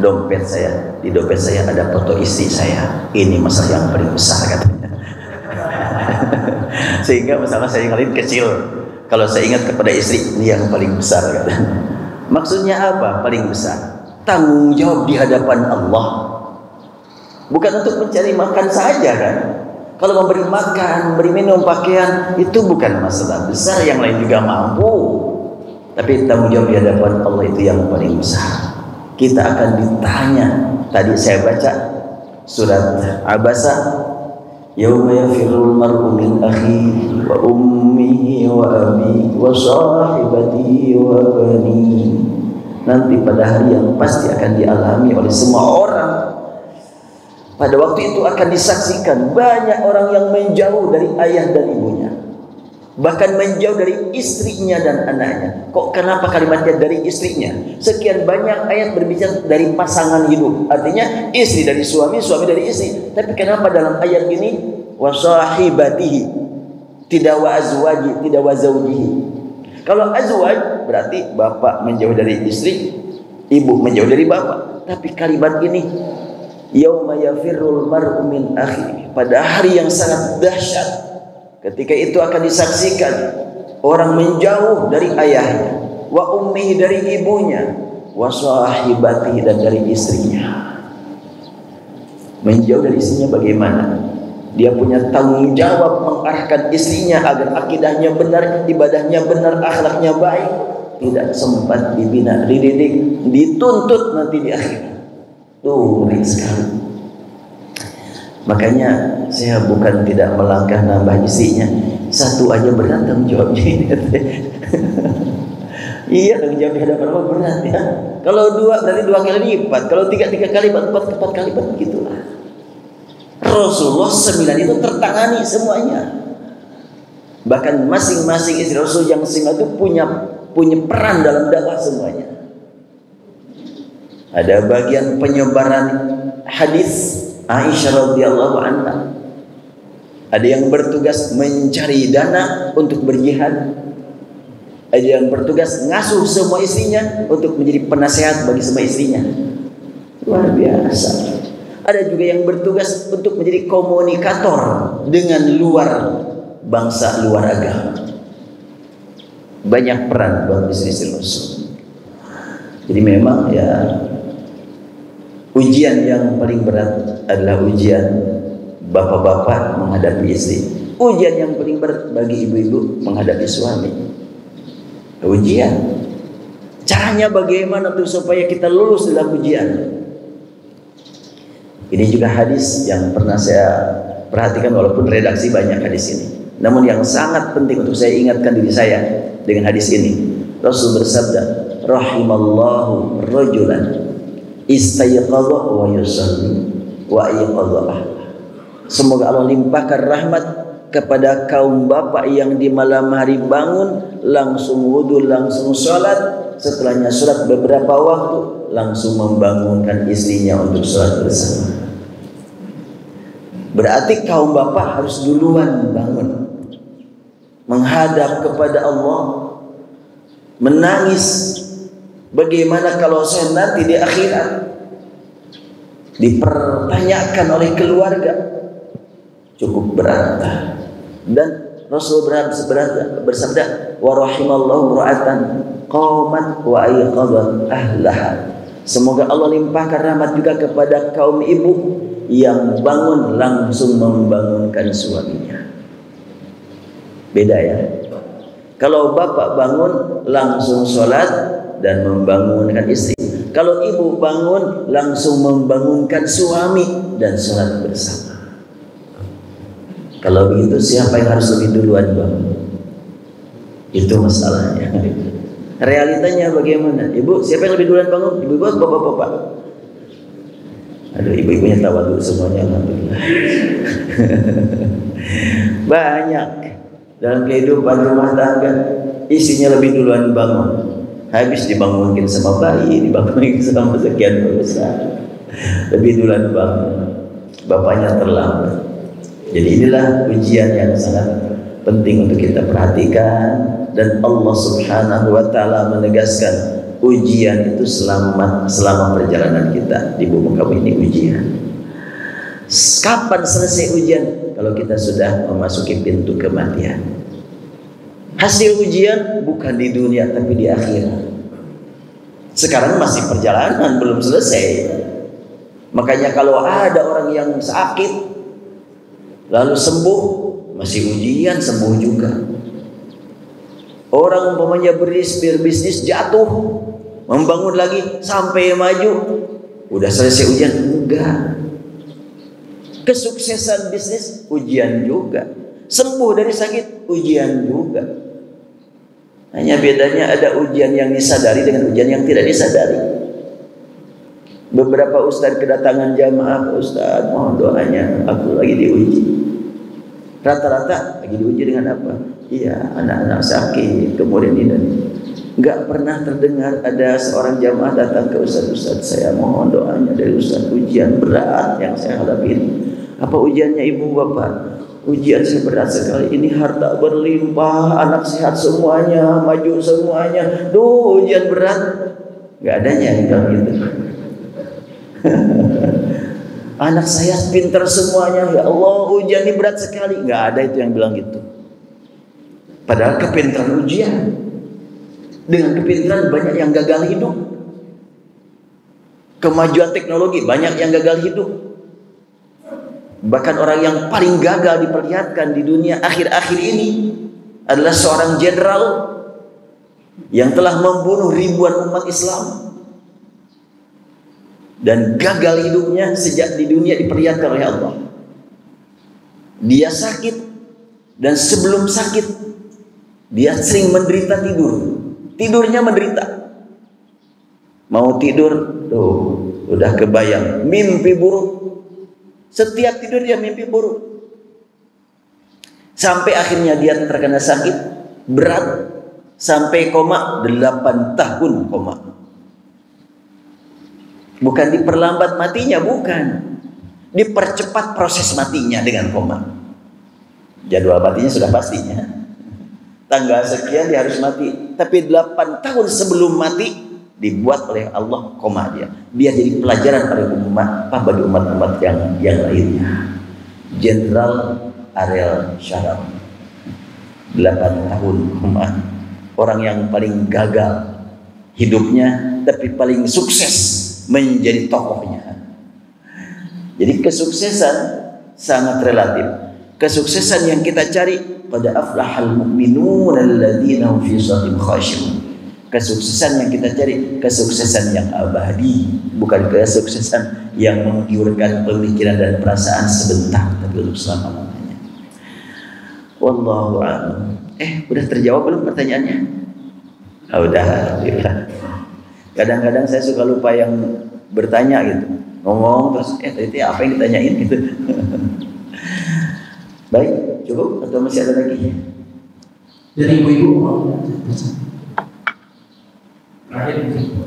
dompet saya. Di dompet saya ada foto istri saya. Ini masalah yang paling besar, katanya. Sehingga masalah saya yang paling kecil, kalau saya ingat kepada istri, ini yang paling besar, katanya. Maksudnya apa paling besar? Tanggung jawab di hadapan Allah, bukan untuk mencari makan saja, kan? Kalau memberi makan, memberi minum, pakaian, itu bukan masalah besar, yang lain juga mampu. Tapi tanggung jawab di hadapan Allah itu yang paling besar. Kita akan ditanya. Tadi saya baca surat Abasa, yauma yafirrul mar'u min akhihi wa ummihi wa abihi wa sahibatihi wa banihi. Nanti pada hari yang pasti akan dialami oleh semua orang. Pada waktu itu akan disaksikan banyak orang yang menjauh dari ayah dan ibunya, bahkan menjauh dari istrinya dan anaknya. Kok kenapa kalimatnya dari istrinya? Sekian banyak ayat berbicara dari pasangan hidup, artinya istri dari suami, suami dari istri. Tapi kenapa dalam ayat ini wasahibatihi, tidak wa azwaji, tidak wa zaujihi? Kalau azwaj berarti bapak menjauh dari istri, ibu menjauh dari bapak. Tapi kalimat ini yauma yafirrul mar'u min akhi, pada hari yang sangat dahsyat, ketika itu akan disaksikan orang menjauh dari ayahnya, wa ummihi dari ibunya, wa sahibatihi dan dari istrinya. Menjauh dari istrinya bagaimana? Dia punya tanggung jawab mengarahkan istrinya agar akidahnya benar, ibadahnya benar, akhlaknya baik. Tidak sempat dibina, dididik, dituntut nanti di akhirat. Tuh, ngeri sekali. Makanya saya bukan tidak melangkah nambah istrinya, satu aja berat tanggung jawabnya. Iya, tanggung jawab di hadapan Allah berat ya. Kalau dua berarti 2 kali lipat, kalau 3 kali lipat, 4 kali lipat, begitulah. Rasulullah 9 itu tertangani semuanya. Bahkan masing-masing istri Rasul yang 9 itu punya peran dalam dakwah semuanya. Ada bagian penyebaran hadis Aisyah radhiyallahu anha. Ada yang bertugas mencari dana untuk berjihad. Ada yang bertugas ngasuh semua istrinya untuk menjadi penasehat bagi semua istrinya. Luar biasa. Ada juga yang bertugas untuk menjadi komunikator dengan luar bangsa, luar agama. Banyak peran buat istri-istri Rasul. Jadi memang ya, ujian yang paling berat adalah ujian bapak-bapak menghadapi istri. Ujian yang paling berat bagi ibu-ibu menghadapi suami. Ujian. Caranya bagaimana tuh supaya kita lulus dalam ujian? Ini juga hadis yang pernah saya perhatikan, walaupun redaksi banyak hadis ini. Namun yang sangat penting untuk saya ingatkan diri saya dengan hadis ini. Rasul bersabda, rahimallahu rajulan istayqadha wa yusalli wa ayqadha. Semoga Allah limpahkan rahmat kepada kaum bapak yang di malam hari bangun, langsung wudu, langsung sholat, setelahnya sholat beberapa waktu, langsung membangunkan istrinya untuk sholat bersama. Berarti kaum bapak harus duluan bangun, menghadap kepada Allah, menangis. Bagaimana kalau saya nanti di akhirat dipertanyakan oleh keluarga? Cukup berat. Dan Rasul bersabda, wa rahimallahu ra'atan qamat wa ayqadhat ahlaha. Semoga Allah limpahkan rahmat juga kepada kaum ibu yang bangun langsung membangunkan suaminya. Beda ya. Kalau bapak bangun langsung sholat dan membangunkan istri. Kalau ibu bangun langsung membangunkan suami dan sholat bersama. Kalau begitu siapa yang harus lebih duluan bangun? Itu masalahnya. Realitanya bagaimana? Ibu, siapa yang lebih duluan bangun? Ibu atau bapak-bapak? Aduh, ibu-ibunya tawadhu semuanya, alhamdulillah. Banyak dalam kehidupan rumah tangga isinya lebih duluan bangun. Habis dibangunkan sama bayi, dibangunkan sama sekian besar. Lebih duluan bangun. Bapaknya terlambat. Jadi inilah ujian yang sangat penting untuk kita perhatikan. Dan Allah Subhanahu wa ta'ala menegaskan ujian itu selama perjalanan kita di bumi kamu ini ujian. Kapan selesai ujian? Kalau kita sudah memasuki pintu kematian. Hasil ujian bukan di dunia tapi di akhirat. Sekarang masih perjalanan, belum selesai. Makanya kalau ada orang yang sakit lalu sembuh, masih ujian, sembuh juga. Orang umpamanya berbisnis jatuh, membangun lagi sampai maju, udah selesai ujian? Enggak. Kesuksesan bisnis ujian juga, sembuh dari sakit ujian juga. Hanya bedanya ada ujian yang disadari dengan ujian yang tidak disadari. Beberapa ustadz kedatangan jamaah, ustadz mohon doanya, aku lagi diuji. Rata-rata lagi diuji dengan apa? Iya, anak-anak sakit, kemudian ini. Enggak pernah terdengar ada seorang jamaah datang ke ustadz, saya mohon doanya dari ustadz, ujian berat yang saya hadapi ini. Apa ujiannya ibu bapak? Ujian saya berat sekali, ini harta berlimpah, anak sehat semuanya, maju semuanya. Duh, ujian berat. Enggak adanya yang bilang gitu. Anak saya pintar semuanya, ya Allah ujian ini berat sekali. Enggak ada itu yang bilang gitu. Padahal kepintaran ujian. Dengan kepintaran banyak yang gagal hidup. Kemajuan teknologi banyak yang gagal hidup. Bahkan orang yang paling gagal diperlihatkan di dunia akhir-akhir ini adalah seorang jenderal yang telah membunuh ribuan umat Islam. Dan gagal hidupnya sejak di dunia diperlihatkan oleh Allah. Dia sakit, dan sebelum sakit dia sering menderita tidur. Tidurnya menderita. Mau tidur, tuh udah kebayang mimpi buruk. Setiap tidur dia mimpi buruk. Sampai akhirnya dia terkena sakit berat sampai koma, 8 tahun koma. Bukan diperlambat matinya, bukan. Dipercepat proses matinya dengan koma. Jadwal matinya sudah pastinya. Tanggal sekian dia harus mati. Tapi 8 tahun sebelum mati dibuat oleh Allah koma dia. Dia jadi pelajaran bagi umat-umat yang lainnya. Jenderal Ariel Sharon 8 tahun koma. Orang yang paling gagal hidupnya tapi paling sukses menjadi tokohnya. Jadi kesuksesan sangat relatif. Kesuksesan yang kita cari pada aflahal mu'minun alladzina hum fi shalatihim khashi'un. Kesuksesan yang kita cari kesuksesan yang abadi, bukan kesuksesan yang menggiurkan pemikiran dan perasaan sebentar tapi untuk selama-lamanya. Wallahu a'lam. Udah terjawab belum pertanyaannya? Udah, alhamdulillah. Kadang-kadang saya suka lupa yang bertanya gitu. Ngomong terus tadi apa yang ditanyain gitu. Baik, cukup atau masih ada lagi? Dari ibu-ibu mau terakhir mungkin.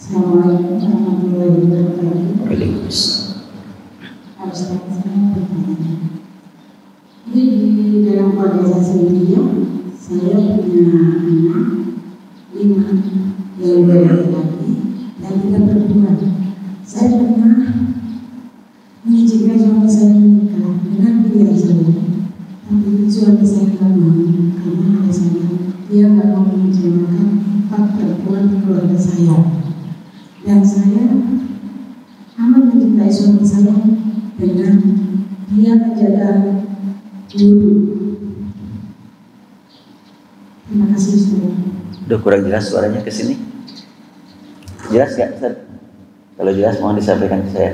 Assalamualaikum warahmatullahi wabarakatuh. Waalaikumsalam. Jadi di dalam keluarga saya sendiri, saya punya anak 5 yang 2 laki-laki dan 3 perempuan. Saya pernah mengizinkan suami saya menikah dengan pilihan saya, tapi suami saya tidak mau karena alasannya dia nggak mau mengecewakan 4 perempuan di keluarga saya. Dan saya amat mencintai suami saya dengan dia menjaga wudhu. Udah kurang jelas suaranya ke sini. Jelas gak, Ustaz? Kalau jelas mohon disampaikan ke saya.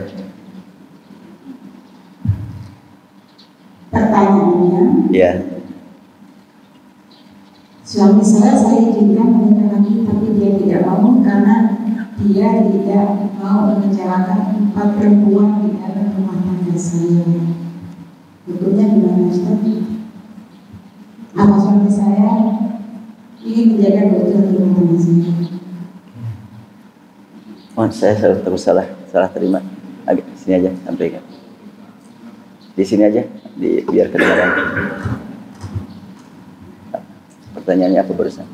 Pertanyaannya, Ya. suami saya izinkan menikah lagi, tapi dia tidak mau karena dia tidak mau mengecewakan 4 perempuan di dalam rumah tangga saya. Hukumnya gimana, Ustaz? Apa suami saya ingin menjaga keutuhan rumah tangga saya? Mohon saya salah terima. Agak sini aja sampaikan. Di sini aja, biar kedengaran. Pertanyaannya apa barusan?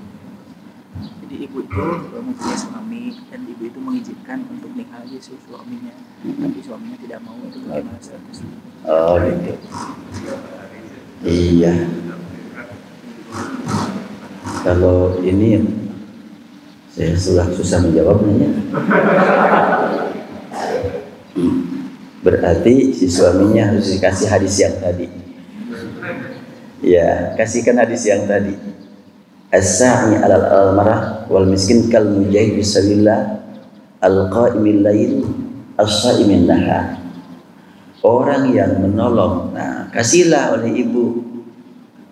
Jadi ibu itu mempunyai suami dan ibu itu mengizinkan untuk nikah lagi suaminya, tapi suaminya tidak mau. Itu bagaimana statusnya? Oh gitu. Iya. Kalau ini saya susah menjawabnya. Berarti si suaminya harus dikasih hadis yang tadi. Ya, kasihkan hadis yang tadi. As-sa'i 'alal al-marah wal miskin kal mujahid fisabilillah al-qa'imil lail as-sa'imin nahar. Orang yang menolong, nah kasihlah oleh ibu,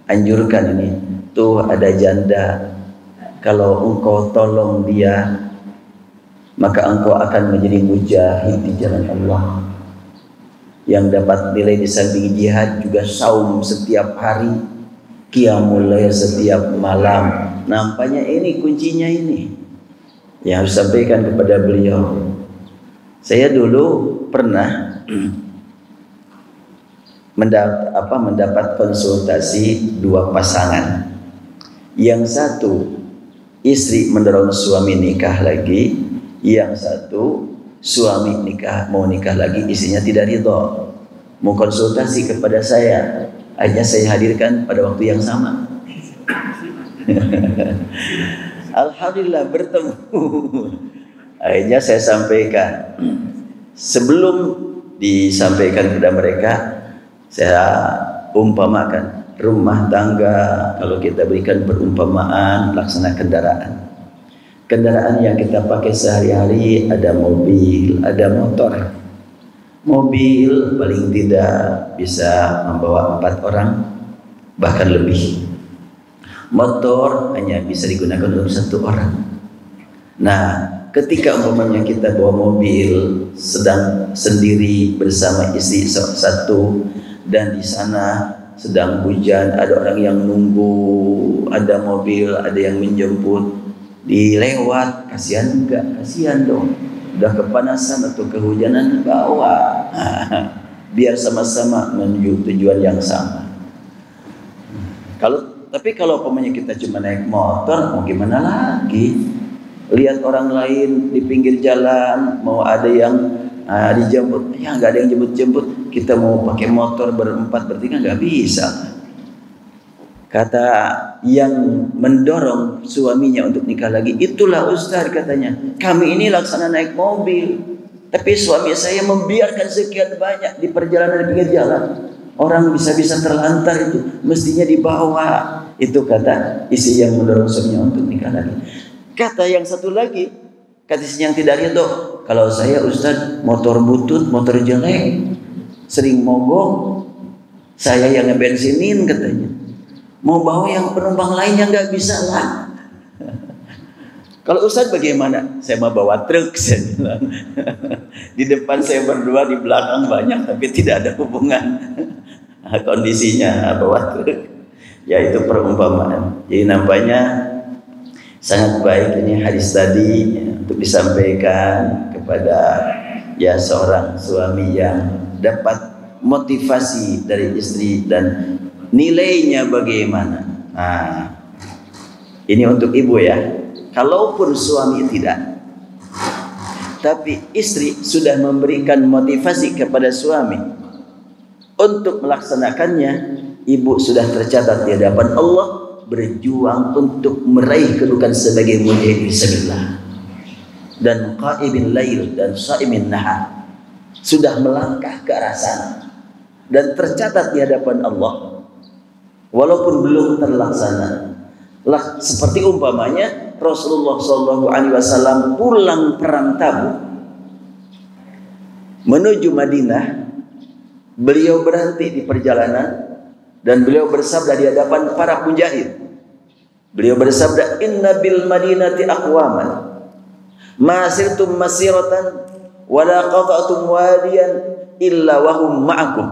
anjurkan ini. Tuh ada janda, kalau engkau tolong dia, maka engkau akan menjadi mujahid di jalan Allah, yang dapat nilai di samping jihad juga saum setiap hari, qiyamul lail setiap malam. Nampaknya ini kuncinya ini yang harus sampaikan kepada beliau. Saya dulu pernah mendapat konsultasi 2 pasangan. Yang satu istri mendorong suami nikah lagi, yang satu suami mau nikah lagi, istrinya tidak ridho, mau konsultasi kepada saya. Akhirnya saya hadirkan pada waktu yang sama. Alhamdulillah bertemu. Akhirnya saya sampaikan. Sebelum disampaikan kepada mereka, saya umpamakan rumah tangga. Kalau kita berikan perumpamaan, laksana kendaraan. Kendaraan yang kita pakai sehari-hari, ada mobil, ada motor. Mobil paling tidak bisa membawa 4 orang, bahkan lebih. Motor hanya bisa digunakan untuk 1 orang. Nah, ketika umpamanya kita bawa mobil sedang sendiri bersama istri satu, dan di sana sedang hujan, ada orang yang nunggu, ada mobil, ada yang menjemput, dilewat, kasihan enggak? Kasihan dong. Udah kepanasan atau kehujanan, bawa. Biar sama-sama menuju tujuan yang sama. Tapi kalau umpamanya kita cuma naik motor, mau gimana lagi? Lihat orang lain di pinggir jalan, mau ada yang dijemput, ya nggak ada yang jemput-jemput. Kita mau pakai motor berempat bertiga nggak bisa. Kata yang mendorong suaminya untuk nikah lagi, itulah Ustaz katanya. Kami ini laksana naik mobil, tapi suami saya membiarkan sekian banyak di perjalanan di pinggir jalan. Orang bisa-bisa terlantar itu, mestinya dibawa. Itu kata istri yang mendorong suaminya untuk nikah lagi. Kata yang satu lagi, kata istri yang tidak ridho, kalau saya Ustaz motor butut, motor jelek, sering mogok, saya yang ngebensinin katanya. Mau bawa yang penumpang lainnya nggak bisa lah. Kalau Ustaz bagaimana? Saya mau bawa truk, saya bilang. Di depan saya berdua, di belakang banyak, tapi tidak ada hubungan kondisinya bawa truk. Ya itu perumpamaan. Jadi nampaknya sangat baik ini hadis tadi untuk disampaikan kepada ya seorang suami yang dapat motivasi dari istri dan nilainya bagaimana. Nah, ini untuk ibu ya. Kalaupun suami tidak, tapi istri sudah memberikan motivasi kepada suami untuk melaksanakannya, ibu sudah tercatat di hadapan Allah berjuang untuk meraih kedudukan sebagai mujahid fisabilillah dan qaimin lail dan shaimin nahar. Sudah melangkah ke arah sana dan tercatat di hadapan Allah. Walaupun belum terlaksana, Lah seperti umpamanya Rasulullah SAW pulang perang Tabuk menuju Madinah, beliau berhenti di perjalanan dan beliau bersabda di hadapan para penjahit. Beliau bersabda, "Inna bil Madinati aqwaman ma sirtum masiratan wala qata'tum wadiyan illa wahum ma'akum."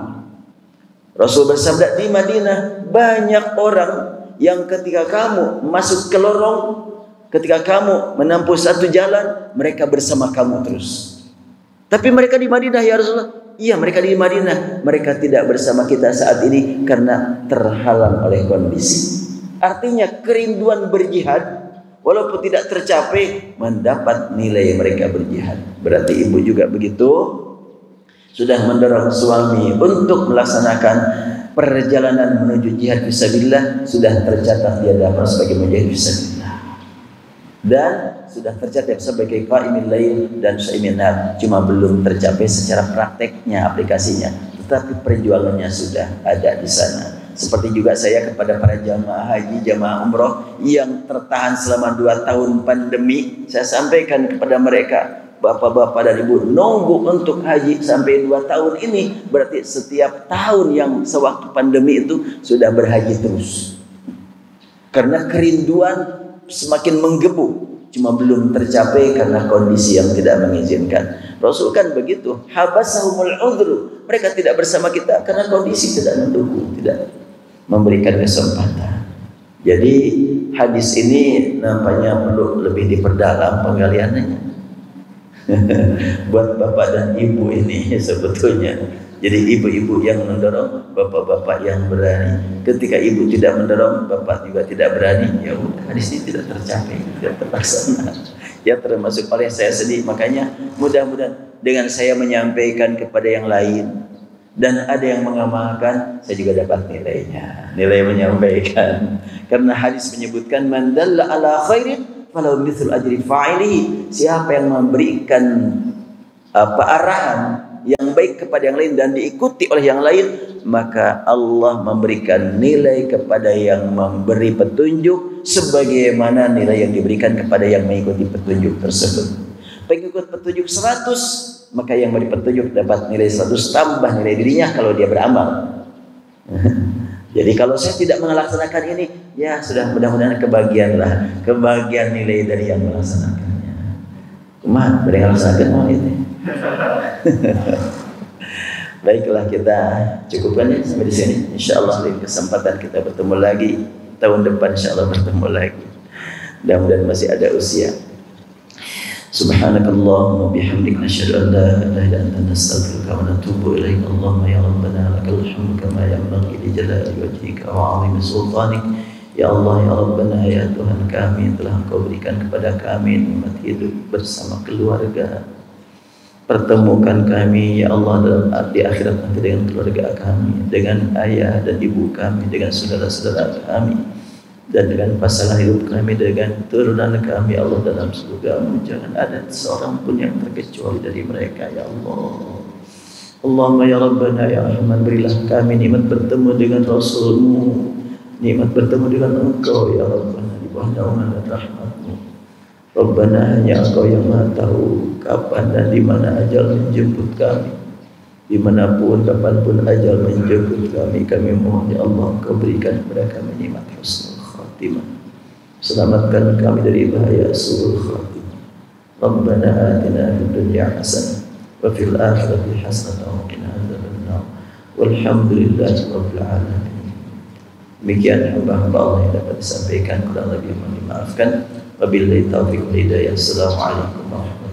Rasul bersabda, di Madinah banyak orang yang ketika kamu masuk ke lorong, ketika kamu menempuh satu jalan, mereka bersama kamu terus. Tapi mereka di Madinah ya Rasulullah. Iya, mereka di Madinah. Mereka tidak bersama kita saat ini karena terhalang oleh kondisi. Artinya kerinduan berjihad walaupun tidak tercapai, mendapat nilai mereka berjihad. Berarti ibu juga begitu, sudah mendorong suami untuk melaksanakan perjalanan menuju jihad fisabilillah, sudah tercatat dia dapat sebagai mujahid fisabilillah dan sudah tercatat sebagai qa'imil lail dan shaimin nahar. Cuma belum tercapai secara prakteknya, aplikasinya, tetapi perjuangannya sudah ada di sana. Seperti juga saya kepada para jamaah haji, jamaah umroh yang tertahan selama 2 tahun pandemi, saya sampaikan kepada mereka, bapak-bapak dan ibu, nunggu untuk haji sampai 2 tahun ini, berarti setiap tahun yang sewaktu pandemi itu sudah berhaji terus. Karena kerinduan semakin menggebu, cuma belum tercapai karena kondisi yang tidak mengizinkan. Rasul kan begitu, habasahumul udhru, mereka tidak bersama kita karena kondisi tidak mendukung, tidak memberikan kesempatan. Jadi hadis ini nampaknya perlu lebih diperdalam penggaliannya. Buat bapak dan ibu ini sebetulnya. Jadi ibu-ibu yang mendorong, bapak-bapak yang berani. Ketika ibu tidak mendorong, bapak juga tidak berani, ya udah hadis ini tidak tercapai, tidak terlaksana. Ya termasuk oleh saya sendiri. Makanya mudah-mudahan dengan saya menyampaikan kepada yang lain dan ada yang mengamalkan, saya juga dapat nilainya, nilai menyampaikan. Karena hadis menyebutkan man dalla ala khairin falau mithlu ajri fa'ilihi. Siapa yang memberikan arahan yang baik kepada yang lain dan diikuti oleh yang lain, maka Allah memberikan nilai kepada yang memberi petunjuk sebagaimana nilai yang diberikan kepada yang mengikuti petunjuk tersebut. Pengikut petunjuk 100, maka yang memberi petunjuk dapat nilai 100 tambah nilai dirinya kalau dia beramal. Jadi kalau saya tidak melaksanakan ini, ya sudah, mudah-mudahan kebagian nilai dari yang melaksanakannya. Cuma dari yang melaksanakan ini. Baiklah, kita cukupkan ya sampai di sini. Insyaallah di kesempatan kita bertemu lagi tahun depan, insyaallah bertemu lagi. Mudah-mudahan masih ada usia. Subhanakallahumma bihamdika nasyhadu an la ilaha illa anta nastaghfiruka wa natubu ilaik. Allahumma ya rabbana lakal hamdu kama yanbaghi li jalali wajhika wa 'azimi sultanik. Ya Allah, ya Rabbana, ya Tuhan kami, telah Engkau berikan kepada kami nikmat hidup bersama keluarga. Pertemukan kami ya Allah dalam di akhirat nanti dengan keluarga kami, dengan ayah dan ibu kami, dengan saudara-saudara kami, dan dengan pasangan hidup kami, dengan turunan kami Allah dalam surga-Mu. Jangan ada seorang pun yang terkecuali dari mereka ya Allah. Allahumma ya Rabbana ya Rahman, berilah kami nikmat bertemu dengan Rasul-Mu, nikmat bertemu dengan Engkau ya Rabbana di bawah naungan dan rahmat-Mu. Rabbana, hanya Engkau yang Maha tahu kapan dan di mana ajal menjemput kami. Dimanapun, kapanpun ajal menjemput kami, kami mohon ya Allah Engkau berikan kepada kami nikmat husnul khatimah. Selamatkan kami dari bahaya su'ul khatimah. Rabbana atina fid dunya hasanah wa fil akhirati hasanah wa qina adzabannar. Walhamdulillahi rabbil alamin. Demikian hamba-hamba Allah yang dapat disampaikan, kurang lebih mohon dimaafkan. Wabillahi taufiq wal hidayah. Assalamualaikum warahmatullahi wabarakatuh.